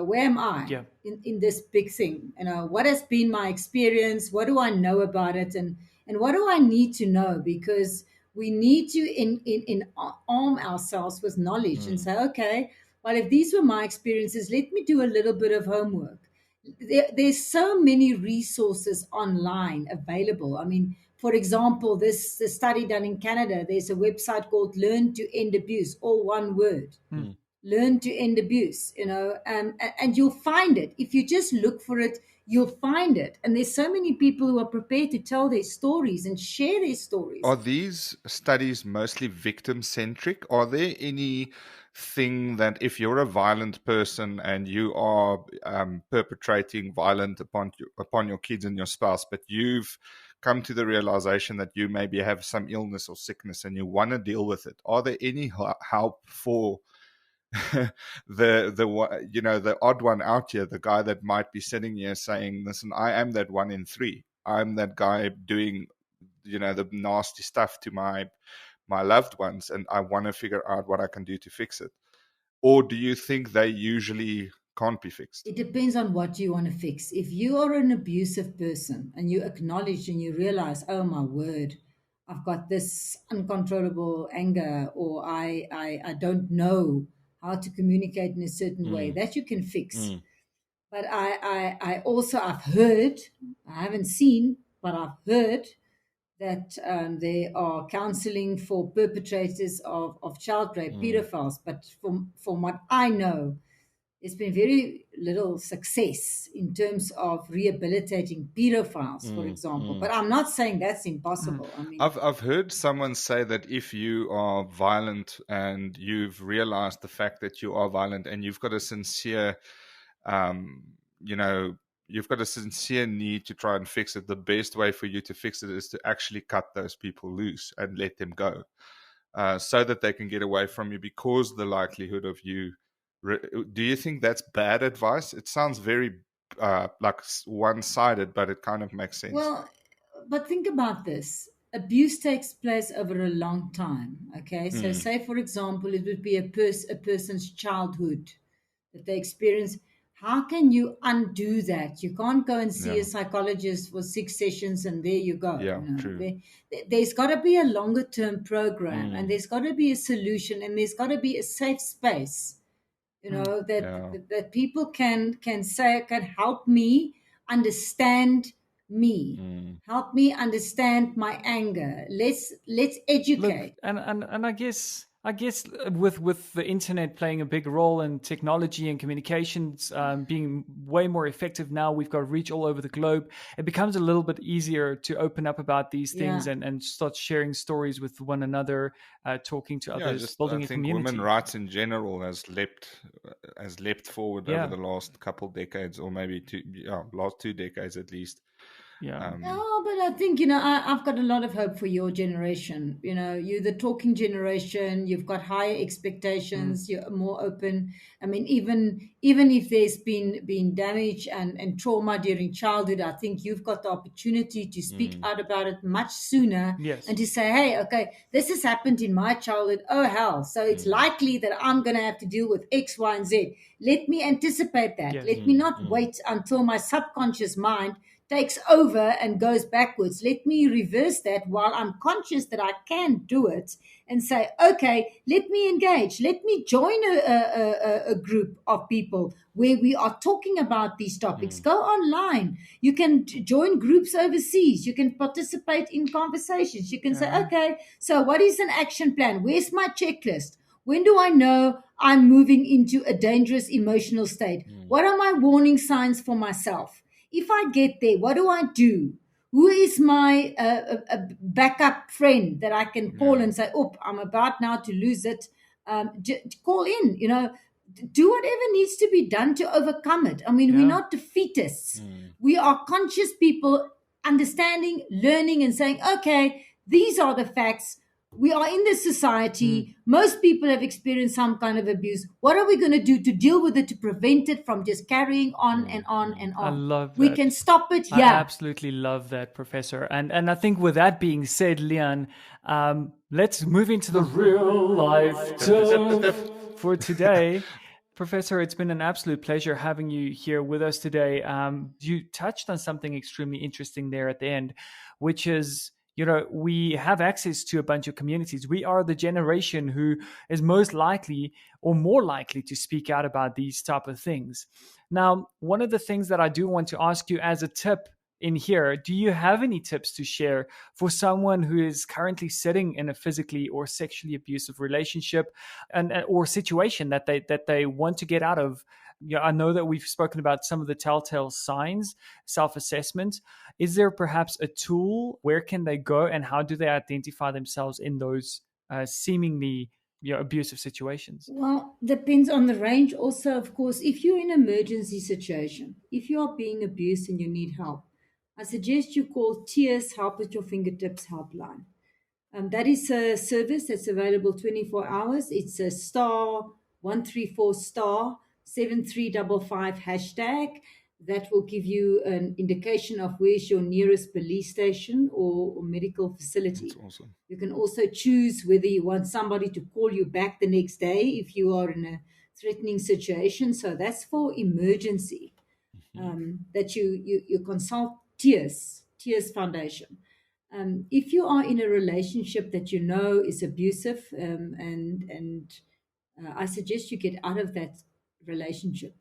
where am I in this big thing? What has been my experience? What do I know about it? And what do I need to know? Because we need to arm ourselves with knowledge and say, okay, well, if these were my experiences, let me do a little bit of homework. There's so many resources online available. I mean, for example, this study done in Canada, there's a website called Learn to End Abuse, all one word. Learn to End Abuse, and you'll find it. If you just look for it, you'll find it. And there's so many people who are prepared to tell their stories and share their stories. Are these studies mostly victim-centric? Are there anything that if you're a violent person and you are perpetrating violence upon your kids and your spouse, but you've come to the realization that you maybe have some illness or sickness and you want to deal with it, are there any help for the odd one out here, the guy that might be sitting here saying, listen, I am that 1 in 3. I'm that guy doing, the nasty stuff to my loved ones, and I want to figure out what I can do to fix it? Or do you think they usually can't be fixed? It depends on what you want to fix. If you are an abusive person and you acknowledge and you realize, oh my word, I've got this uncontrollable anger, or I don't know how to communicate in a certain way, that you can fix. But I also, I've heard, I haven't seen, but I've heard that there are counseling for perpetrators of child rape, pedophiles. But from what I know, there's been very little success in terms of rehabilitating pedophiles, for example. But I'm not saying that's impossible. I mean, I've heard someone say that if you are violent and you've realized the fact that you are violent and you've got a sincere, you've got a sincere need to try and fix it, the best way for you to fix it is to actually cut those people loose and let them go, so that they can get away from you, because the likelihood of you... Do you think that's bad advice? It sounds very like one-sided, but it kind of makes sense. Well, but think about this. Abuse takes place over a long time, okay? So say, for example, it would be a person's childhood that they experience. How can you undo that? You can't go and see a psychologist for 6 sessions and there you go. Yeah, true. There's got to be a longer-term program, and there's got to be a solution, and there's got to be a safe space, that people can say, can help me understand me, help me understand my anger. Let's educate. Look, and I guess with the internet playing a big role in technology and communications being way more effective now, we've got reach all over the globe. It becomes a little bit easier to open up about these things and start sharing stories with one another, talking to others, building a community. Women's rights in general has leapt forward over the last couple decades, or maybe last 2 decades at least. No, but I think, I've got a lot of hope for your generation. You're the talking generation. You've got higher expectations. You're more open. I mean, even if there's been damage and trauma during childhood, I think you've got the opportunity to speak out about it much sooner. Yes. And to say, hey, okay, this has happened in my childhood. Oh, hell. So it's likely that I'm going to have to deal with X, Y, and Z. Let me anticipate that. Yes. Let me not wait until my subconscious mind takes over and goes backwards. Let me reverse that while I'm conscious that I can do it, and say, okay, let me engage. Let me join a group of people where we are talking about these topics. Go online. You can join groups overseas. You can participate in conversations. You can say, okay, so what is an action plan? Where's my checklist? When do I know I'm moving into a dangerous emotional state? What are my warning signs for myself? If I get there, what do I do? Who is my backup friend that I can call and say, oh, I'm about now to lose it. Call in, do whatever needs to be done to overcome it. I mean, we're not defeatists. We are conscious people, understanding, learning, and saying, okay, these are the facts. We are in this society. Most people have experienced some kind of abuse. What are we going to do to deal with it, to prevent it from just carrying on and on and on? I love that. We can stop it. I absolutely love that, Professor. And I think with that being said, Leon, let's move into the real life stuff for today. Professor, it's been an absolute pleasure having you here with us today. You touched on something extremely interesting there at the end, which is, we have access to a bunch of communities. We are the generation who is most likely or more likely to speak out about these type of things. Now, one of the things that I do want to ask you as a tip in here, do you have any tips to share for someone who is currently sitting in a physically or sexually abusive relationship and or situation that they want to get out of? I know that we've spoken about some of the telltale signs, self-assessment. Is there perhaps a tool? Where can they go, and how do they identify themselves in those seemingly abusive situations? Well, depends on the range. Also, of course, if you're in an emergency situation, if you are being abused and you need help, I suggest you call Tears Help at Your Fingertips helpline. That is a service that's available 24 hours. It's a *134*7355 hashtag. That will give you an indication of where's your nearest police station or medical facility. That's awesome. You can also choose whether you want somebody to call you back the next day if you are in a threatening situation. So that's for emergency. That you consult Tears Foundation. If you are in a relationship that you know is abusive, I suggest you get out of that relationship.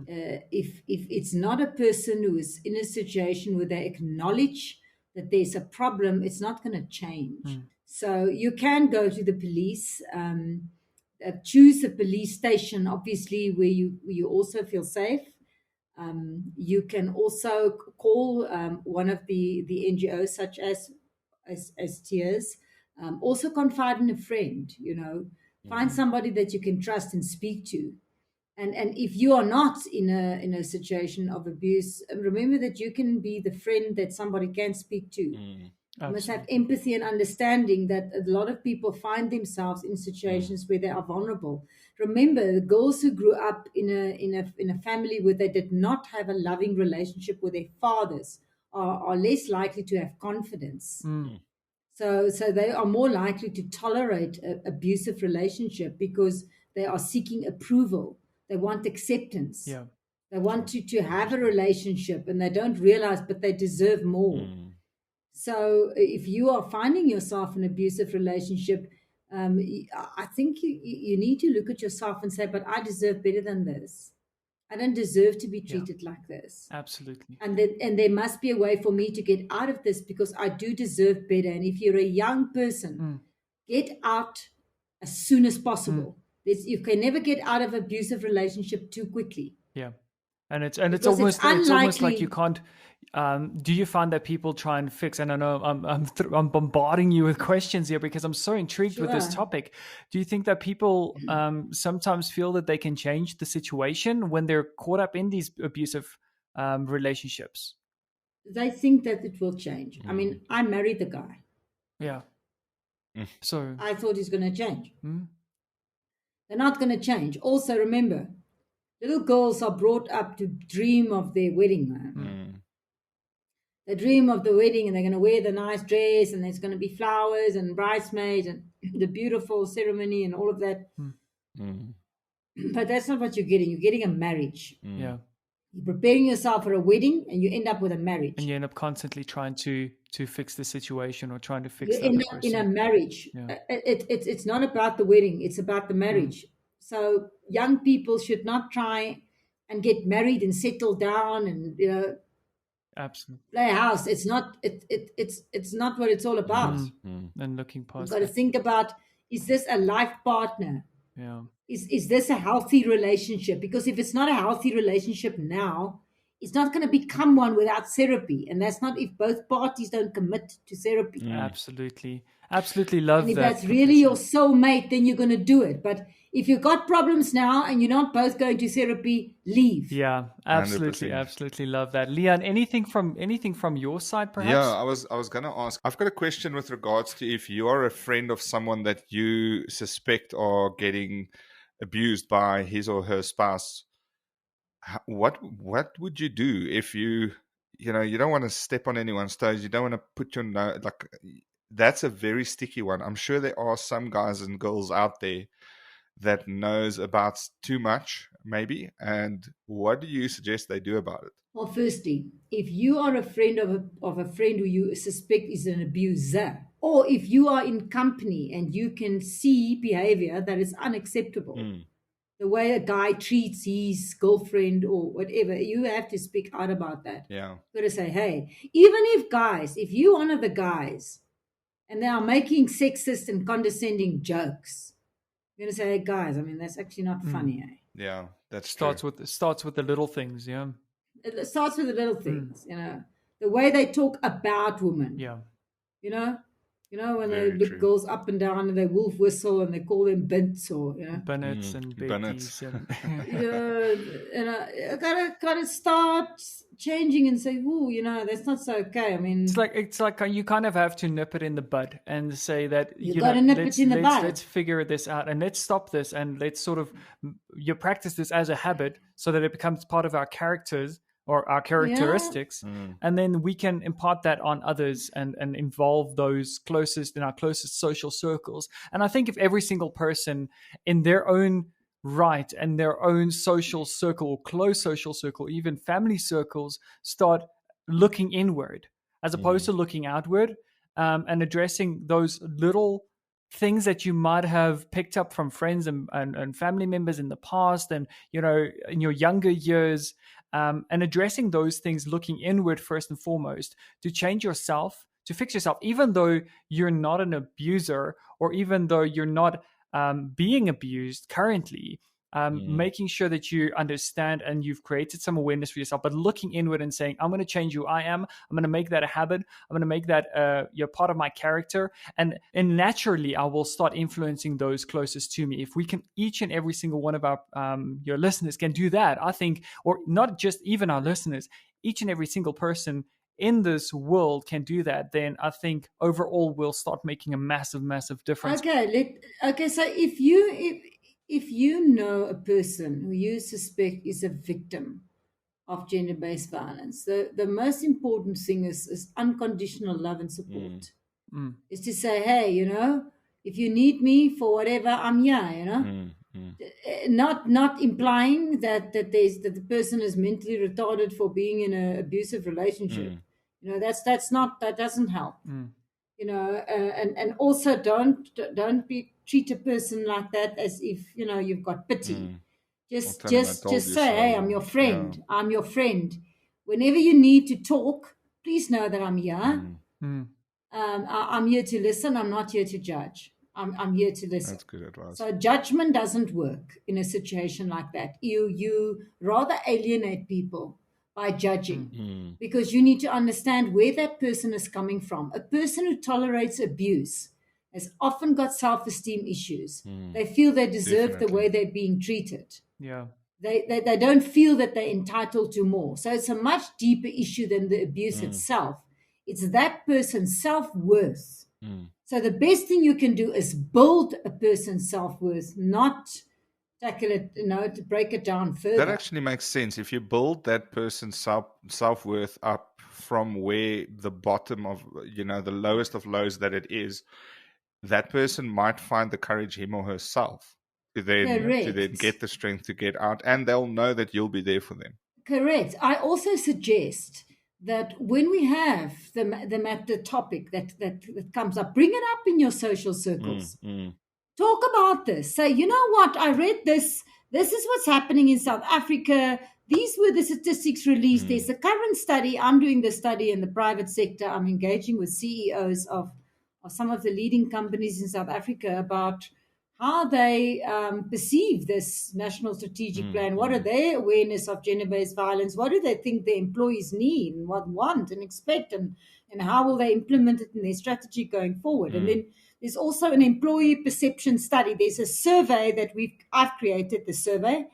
If it's not a person who is in a situation where they acknowledge that there's a problem, it's not going to change. So you can go to the police, choose a police station, obviously, where you also feel safe. You can also call one of the NGOs, such as Tears. Also confide in a friend, find somebody that you can trust and speak to. And if you are not in a situation of abuse, remember that you can be the friend that somebody can speak to. You must have empathy and understanding that a lot of people find themselves in situations where they are vulnerable. Remember, the girls who grew up in a family where they did not have a loving relationship with their fathers are less likely to have confidence. So they are more likely to tolerate an abusive relationship because they are seeking approval. They want acceptance. Yeah. They want to have a relationship, and they don't realize, but they deserve more. So if you are finding yourself in an abusive relationship, I think you need to look at yourself and say, but I deserve better than this. I don't deserve to be treated like this. Absolutely. And there must be a way for me to get out of this because I do deserve better. And if you're a young person, get out as soon as possible. You can never get out of abusive relationship too quickly. Yeah. And it's almost like you can't. Do you find that people try and fix? And I know I'm bombarding you with questions here because I'm so intrigued with this topic. Do you think that people sometimes feel that they can change the situation when they're caught up in these abusive relationships? They think that it will change. I mean, I married the guy. Yeah. So I thought he's going to change. They're not going to change. Also, remember, little girls are brought up to dream of their wedding, man. They dream of the wedding and they're going to wear the nice dress and there's going to be flowers and bridesmaids and the beautiful ceremony and all of that. But that's not what you're getting. You're getting a marriage. Yeah. You're preparing yourself for a wedding and you end up with a marriage. And you end up constantly trying to fix the situation or trying to fix the other person. In a marriage. Yeah. It's not about the wedding. It's about the marriage. So young people should not try and get married and settle down and, absolutely play a house. It's not it's not what it's all about. And looking past, you've got to think about, is this a life partner? Yeah. Is this a healthy relationship? Because if it's not a healthy relationship now, it's not going to become one without therapy. And that's not if both parties don't commit to therapy. Absolutely love and if that. That's really your soulmate, then you're going to do it. But if you've got problems now and you're not both going to therapy, leave. Yeah, absolutely 100%. Absolutely love that. Leon, anything from your side, perhaps? Yeah, I was going to ask. I've got a question with regards to if you are a friend of someone that you suspect are getting abused by his or her spouse. What would you do if you don't want to step on anyone's toes, you don't want to put your nose, like, that's a very sticky one. I'm sure there are some guys and girls out there that knows about too much, maybe? And what do you suggest they do about it? Well, firstly, if you are a friend of a friend who you suspect is an abuser, or if you are in company and you can see behavior that is unacceptable, the way a guy treats his girlfriend or whatever, you have to speak out about that. Yeah. You've got to say, hey, even if you're one of the guys and they are making sexist and condescending jokes, you're going to say, hey, guys, I mean, that's actually not funny, eh? Yeah, that's starts true. with the little things. Yeah. It starts with the little things, the way they talk about women. Yeah. When Very they look true. girls up and down and they wolf whistle and they call them bints or Bennets and Bennets. Betties and I gotta start changing and say, "Ooh, that's not so okay." I mean, it's like you kind of have to nip it in the bud and say that you gotta nip it in the bud. Let's figure this out and let's stop this and let's sort of you practice this as a habit so that it becomes part of our characters or our characteristics, and then we can impart that on others and involve those closest in our closest social circles. And I think if every single person in their own right and their own social circle, close social circle, even family circles, start looking inward as opposed to looking outward, and addressing those little things that you might have picked up from friends and family members in the past and in your younger years, and addressing those things, looking inward first and foremost to change yourself, to fix yourself, even though you're not an abuser or even though you're not being abused currently. Making sure that you understand and you've created some awareness for yourself, but looking inward and saying, I'm going to change who I am. I'm going to make that a habit. I'm going to make that part of my character. And naturally, I will start influencing those closest to me. If we can, each and every single one of our your listeners can do that, I think, or not just even our listeners, each and every single person in this world can do that, then I think overall we'll start making a massive, massive difference. Okay. So if you know a person who you suspect is a victim of gender-based violence, the most important thing is unconditional love and support. Is to say, hey, if you need me for whatever, I'm here. Not implying that the person is mentally retarded for being in an abusive relationship. That doesn't help. And also don't treat a person like that as if you've got pity. Just say, hey, I'm your friend. Yeah. I'm your friend. Whenever you need to talk, please know that I'm here. I'm here to listen. I'm not here to judge. I'm here to listen. That's good advice. So judgment doesn't work in a situation like that. You rather alienate people by judging, because you need to understand where that person is coming from. A person who tolerates abuse has often got self-esteem issues. They feel they deserve the way they're being treated. Yeah. They don't feel that they're entitled to more. So it's a much deeper issue than the abuse itself. It's that person's self-worth. So the best thing you can do is build a person's self-worth, not tackle it, to break it down further. That actually makes sense. If you build that person's self-worth up from where the bottom of, the lowest of lows that it is, that person might find the courage, him or herself, to then get the strength to get out, and they'll know that you'll be there for them. Correct. I also suggest that when we have the topic that comes up, bring it up in your social circles. Talk about this. Say, you know what? I read this. This is what's happening in South Africa. These were the statistics released. There's a current study. I'm doing the study in the private sector. I'm engaging with CEOs of some of the leading companies in South Africa about how they perceive this national strategic plan. What are their awareness of gender-based violence? What do they think their employees need and want and expect? And how will they implement it in their strategy going forward? And then there's also an employee perception study. There's a survey that I've created, the survey,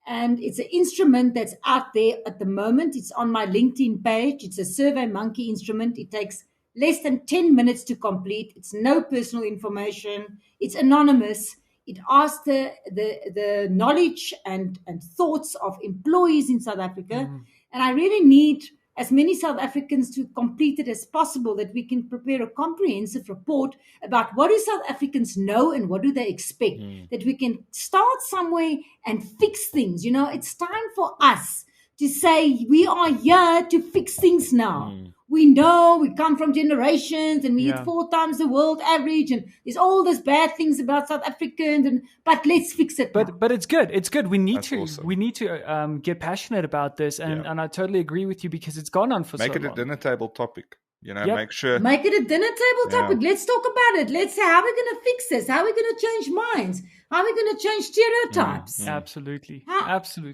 and it's an instrument that's out there at the moment. It's on my LinkedIn page. It's a Survey Monkey instrument. It takes less than 10 minutes to complete. It's no personal information. It's anonymous. It asks the knowledge and thoughts of employees in South Africa. And I really need as many South Africans to complete it as possible, that we can prepare a comprehensive report about what do South Africans know and what do they expect, that we can start somewhere and fix things. It's time for us to say we are here to fix things now. We know we come from generations and we eat 4 times the world average, and there's all these bad things about South Africans, but let's fix it now. But it's good. It's good. We need That's to awesome. we need to get passionate about this, and I totally agree with you, because it's gone on for so long. Make it a dinner table topic. Make sure. Make it a dinner table topic. Let's talk about it. Let's say, how are we going to fix this? How are we going to change minds? How are we going to change stereotypes? Absolutely.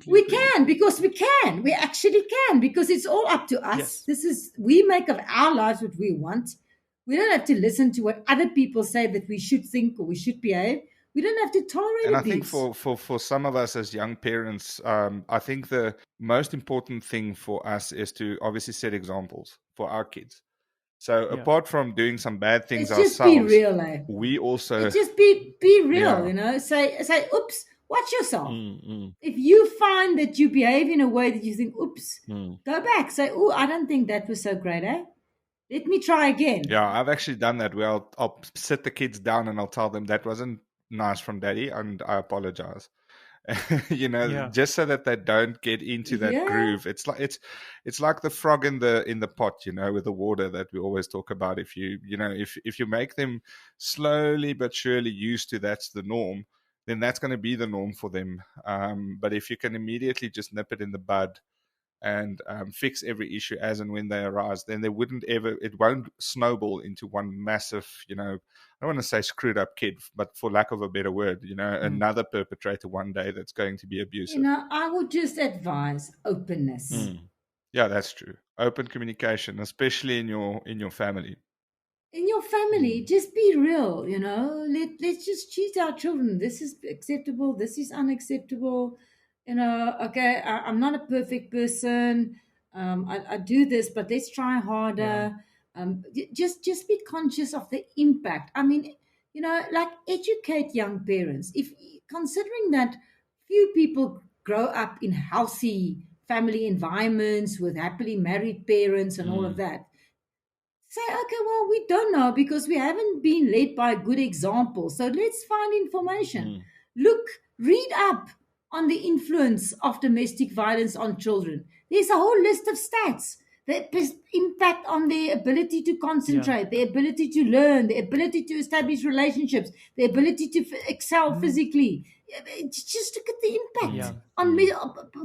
We can, because we can. We actually can, because it's all up to us. Yes. We make of our lives what we want. We don't have to listen to what other people say that we should think or we should behave. We don't have to tolerate And I abuse. think for some of us as young parents, I think the most important thing for us is to obviously set examples for our kids. So apart from doing some bad things just ourselves, be real, eh? we also just be real. Say, oops, watch yourself. If you find that you behave in a way that you think, oops, go back. Say, oh, I don't think that was so great, eh? Let me try again. Yeah, I've actually done that where I'll sit the kids down and I'll tell them that wasn't nice from daddy and I apologize. Just so that they don't get into that groove. It's like the frog in the pot, with the water that we always talk about. If you make them slowly but surely used to that's the norm, then that's going to be the norm for them. But if you can immediately just nip it in the bud and fix every issue as and when they arise, then it won't snowball into one massive, I don't want to say screwed up kid, but for lack of a better word, another perpetrator one day that's going to be abusive. I would just advise openness. Yeah, that's true. Open communication, especially in your family. In your family, just be real, let's just treat our children. This is acceptable. This is unacceptable. Okay, I'm not a perfect person. I do this, but let's try harder. Just be conscious of the impact. I mean, educate young parents. If considering that few people grow up in healthy family environments with happily married parents and all of that, say, okay, well, we don't know because we haven't been led by a good example. So let's find information. Read up on the influence of domestic violence on children. There's a whole list of stats. The impact on their ability to concentrate, their ability to learn, their ability to establish relationships, their ability to excel physically. Just look at the impact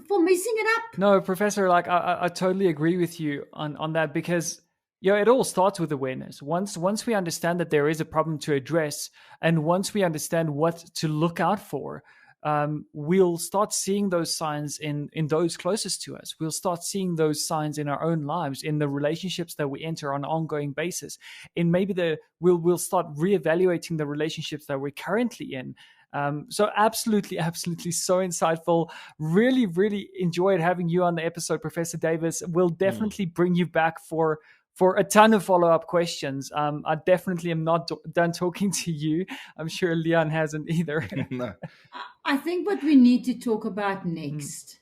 for messing it up. No, Professor, I totally agree with you on that, because it all starts with awareness. Once we understand that there is a problem to address, and once we understand what to look out for, we'll start seeing those signs in those closest to us. We'll start seeing those signs in our own lives, in the relationships that we enter on an ongoing basis. And maybe we'll start reevaluating the relationships that we're currently in. So absolutely so insightful. Really, really enjoyed having you on the episode, Professor Davis. We'll definitely bring you back for a ton of follow-up questions. I definitely am not done talking to you. I'm sure Leon hasn't either. No. I think what we need to talk about next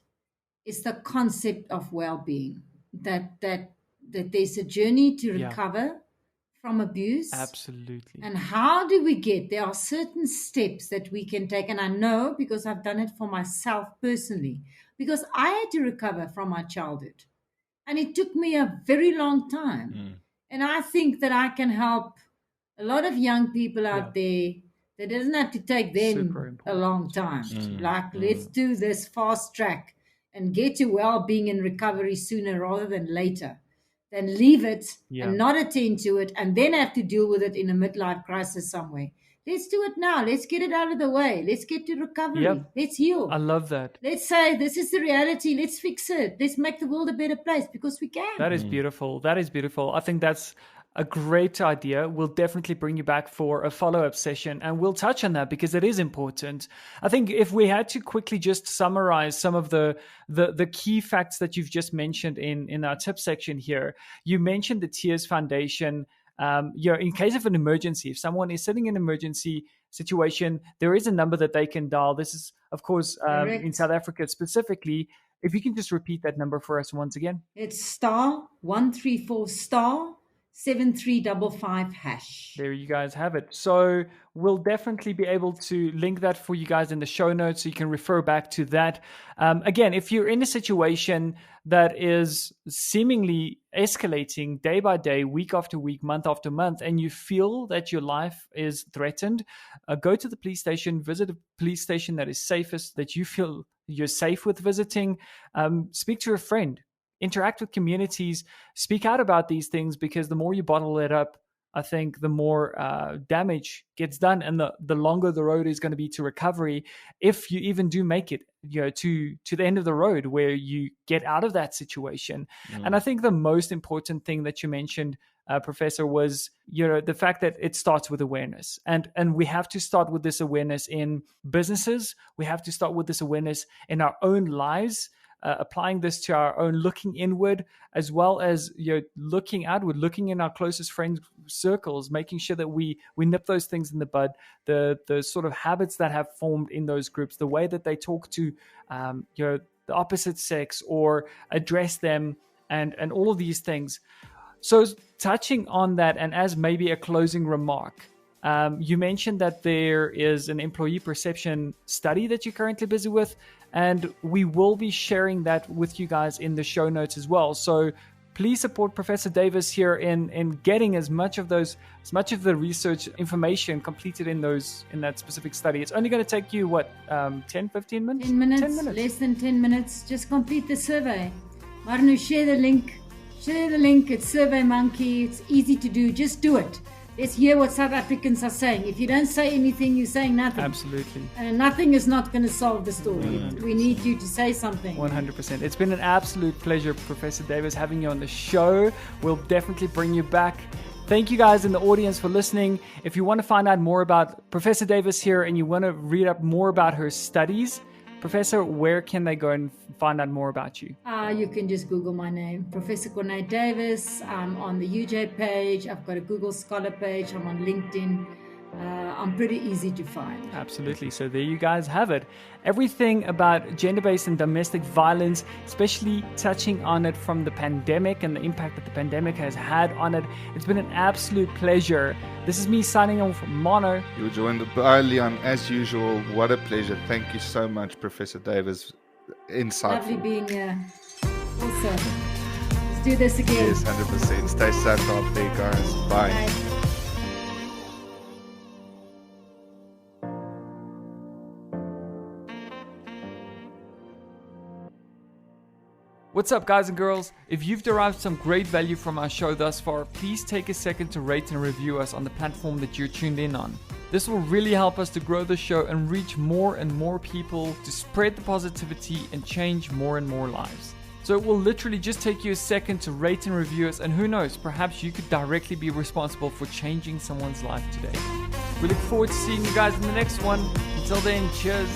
is the concept of well-being. That there's a journey to recover from abuse. Absolutely. And how do we get? There are certain steps that we can take. And I know because I've done it for myself personally, because I had to recover from my childhood. And it took me a very long time. And I think that I can help a lot of young people out there. That doesn't have to take them a long time. Let's do this fast track and get to well-being and recovery sooner rather than later. Then leave it and not attend to it and then have to deal with it in a midlife crisis somewhere. Let's do it now. Let's get it out of the way. Let's get to recovery. Let's heal. I love that. Let's say this is the reality. Let's fix it. Let's make the world a better place because we can. That is beautiful. That is beautiful. I think that's a great idea. We'll definitely bring you back for a follow-up session and we'll touch on that because it is important. I think if we had to quickly just summarize some of the key facts that you've just mentioned in our tip section here, you mentioned the Tears Foundation. In case of an emergency, if someone is sitting in an emergency situation, there is a number that they can dial. This is, of course, in South Africa specifically, If you can just repeat that number for us once again. It's star 134 star 7355 hash. There you guys have it. So we'll definitely be able to link that for you guys in the show notes so you can refer back to that. Again, if you're in a situation that is seemingly escalating day by day, week after week, month after month, and you feel that your life is threatened, go to the police station, visit a police station that is safest, that you feel you're safe with visiting. Speak to a friend. Interact with communities, speak out about these things, because the more you bottle it up, I think the more damage gets done, and the longer the road is going to be to recovery, if you even do make it, to the end of the road where you get out of that situation. And I think the most important thing that you mentioned, Professor, was the fact that it starts with awareness, and we have to start with this awareness in businesses. We have to start with this awareness in our own lives. Applying this to our own, looking inward, as well as looking outward, looking in our closest friend circles, making sure that we nip those things in the bud, the sort of habits that have formed in those groups, the way that they talk to the opposite sex or address them, and all of these things. So touching on that, and as maybe a closing remark, you mentioned that there is an employee perception study that you're currently busy with, and we will be sharing that with you guys in the show notes as well. So please support Professor Davis here in getting as much of the research information completed in that specific study. It's only going to take you 10, 15 minutes? 10 minutes, 10 minutes, less than 10 minutes. Just complete the survey. Marno, share the link. It's SurveyMonkey. It's easy to do. Just do it. Let's hear what South Africans are saying. If you don't say anything, you're saying nothing. Absolutely. And nothing is not going to solve the story. We need you to say something. 100%. It's been an absolute pleasure, Professor Davis, having you on the show. We'll definitely bring you back. Thank you guys in the audience for listening. If you want to find out more about Professor Davis here and you want to read up more about her studies, Professor, where can they go and find out more about you? You can just Google my name, Professor Corné Davis. I'm on the UJ page. I've got a Google Scholar page. I'm on LinkedIn. I'm pretty easy to find. Absolutely. So there you guys have it. Everything about gender-based and domestic violence, especially touching on it from the pandemic and the impact that the pandemic has had on it. It's been an absolute pleasure. This is me signing off from Mono. You were joined by Leon as usual. What a pleasure. Thank you so much, Professor Davis. Insightful. Lovely being here. Awesome. Let's do this again. Yes, 100%. Stay safe out there, guys. Bye. Bye. What's up, guys and girls? If you've derived some great value from our show thus far, please take a second to rate and review us on the platform that you're tuned in on. This will really help us to grow the show and reach more and more people, to spread the positivity and change more and more lives. So it will literally just take you a second to rate and review us, and who knows, perhaps you could directly be responsible for changing someone's life today. We look forward to seeing you guys in the next one. Until then, cheers.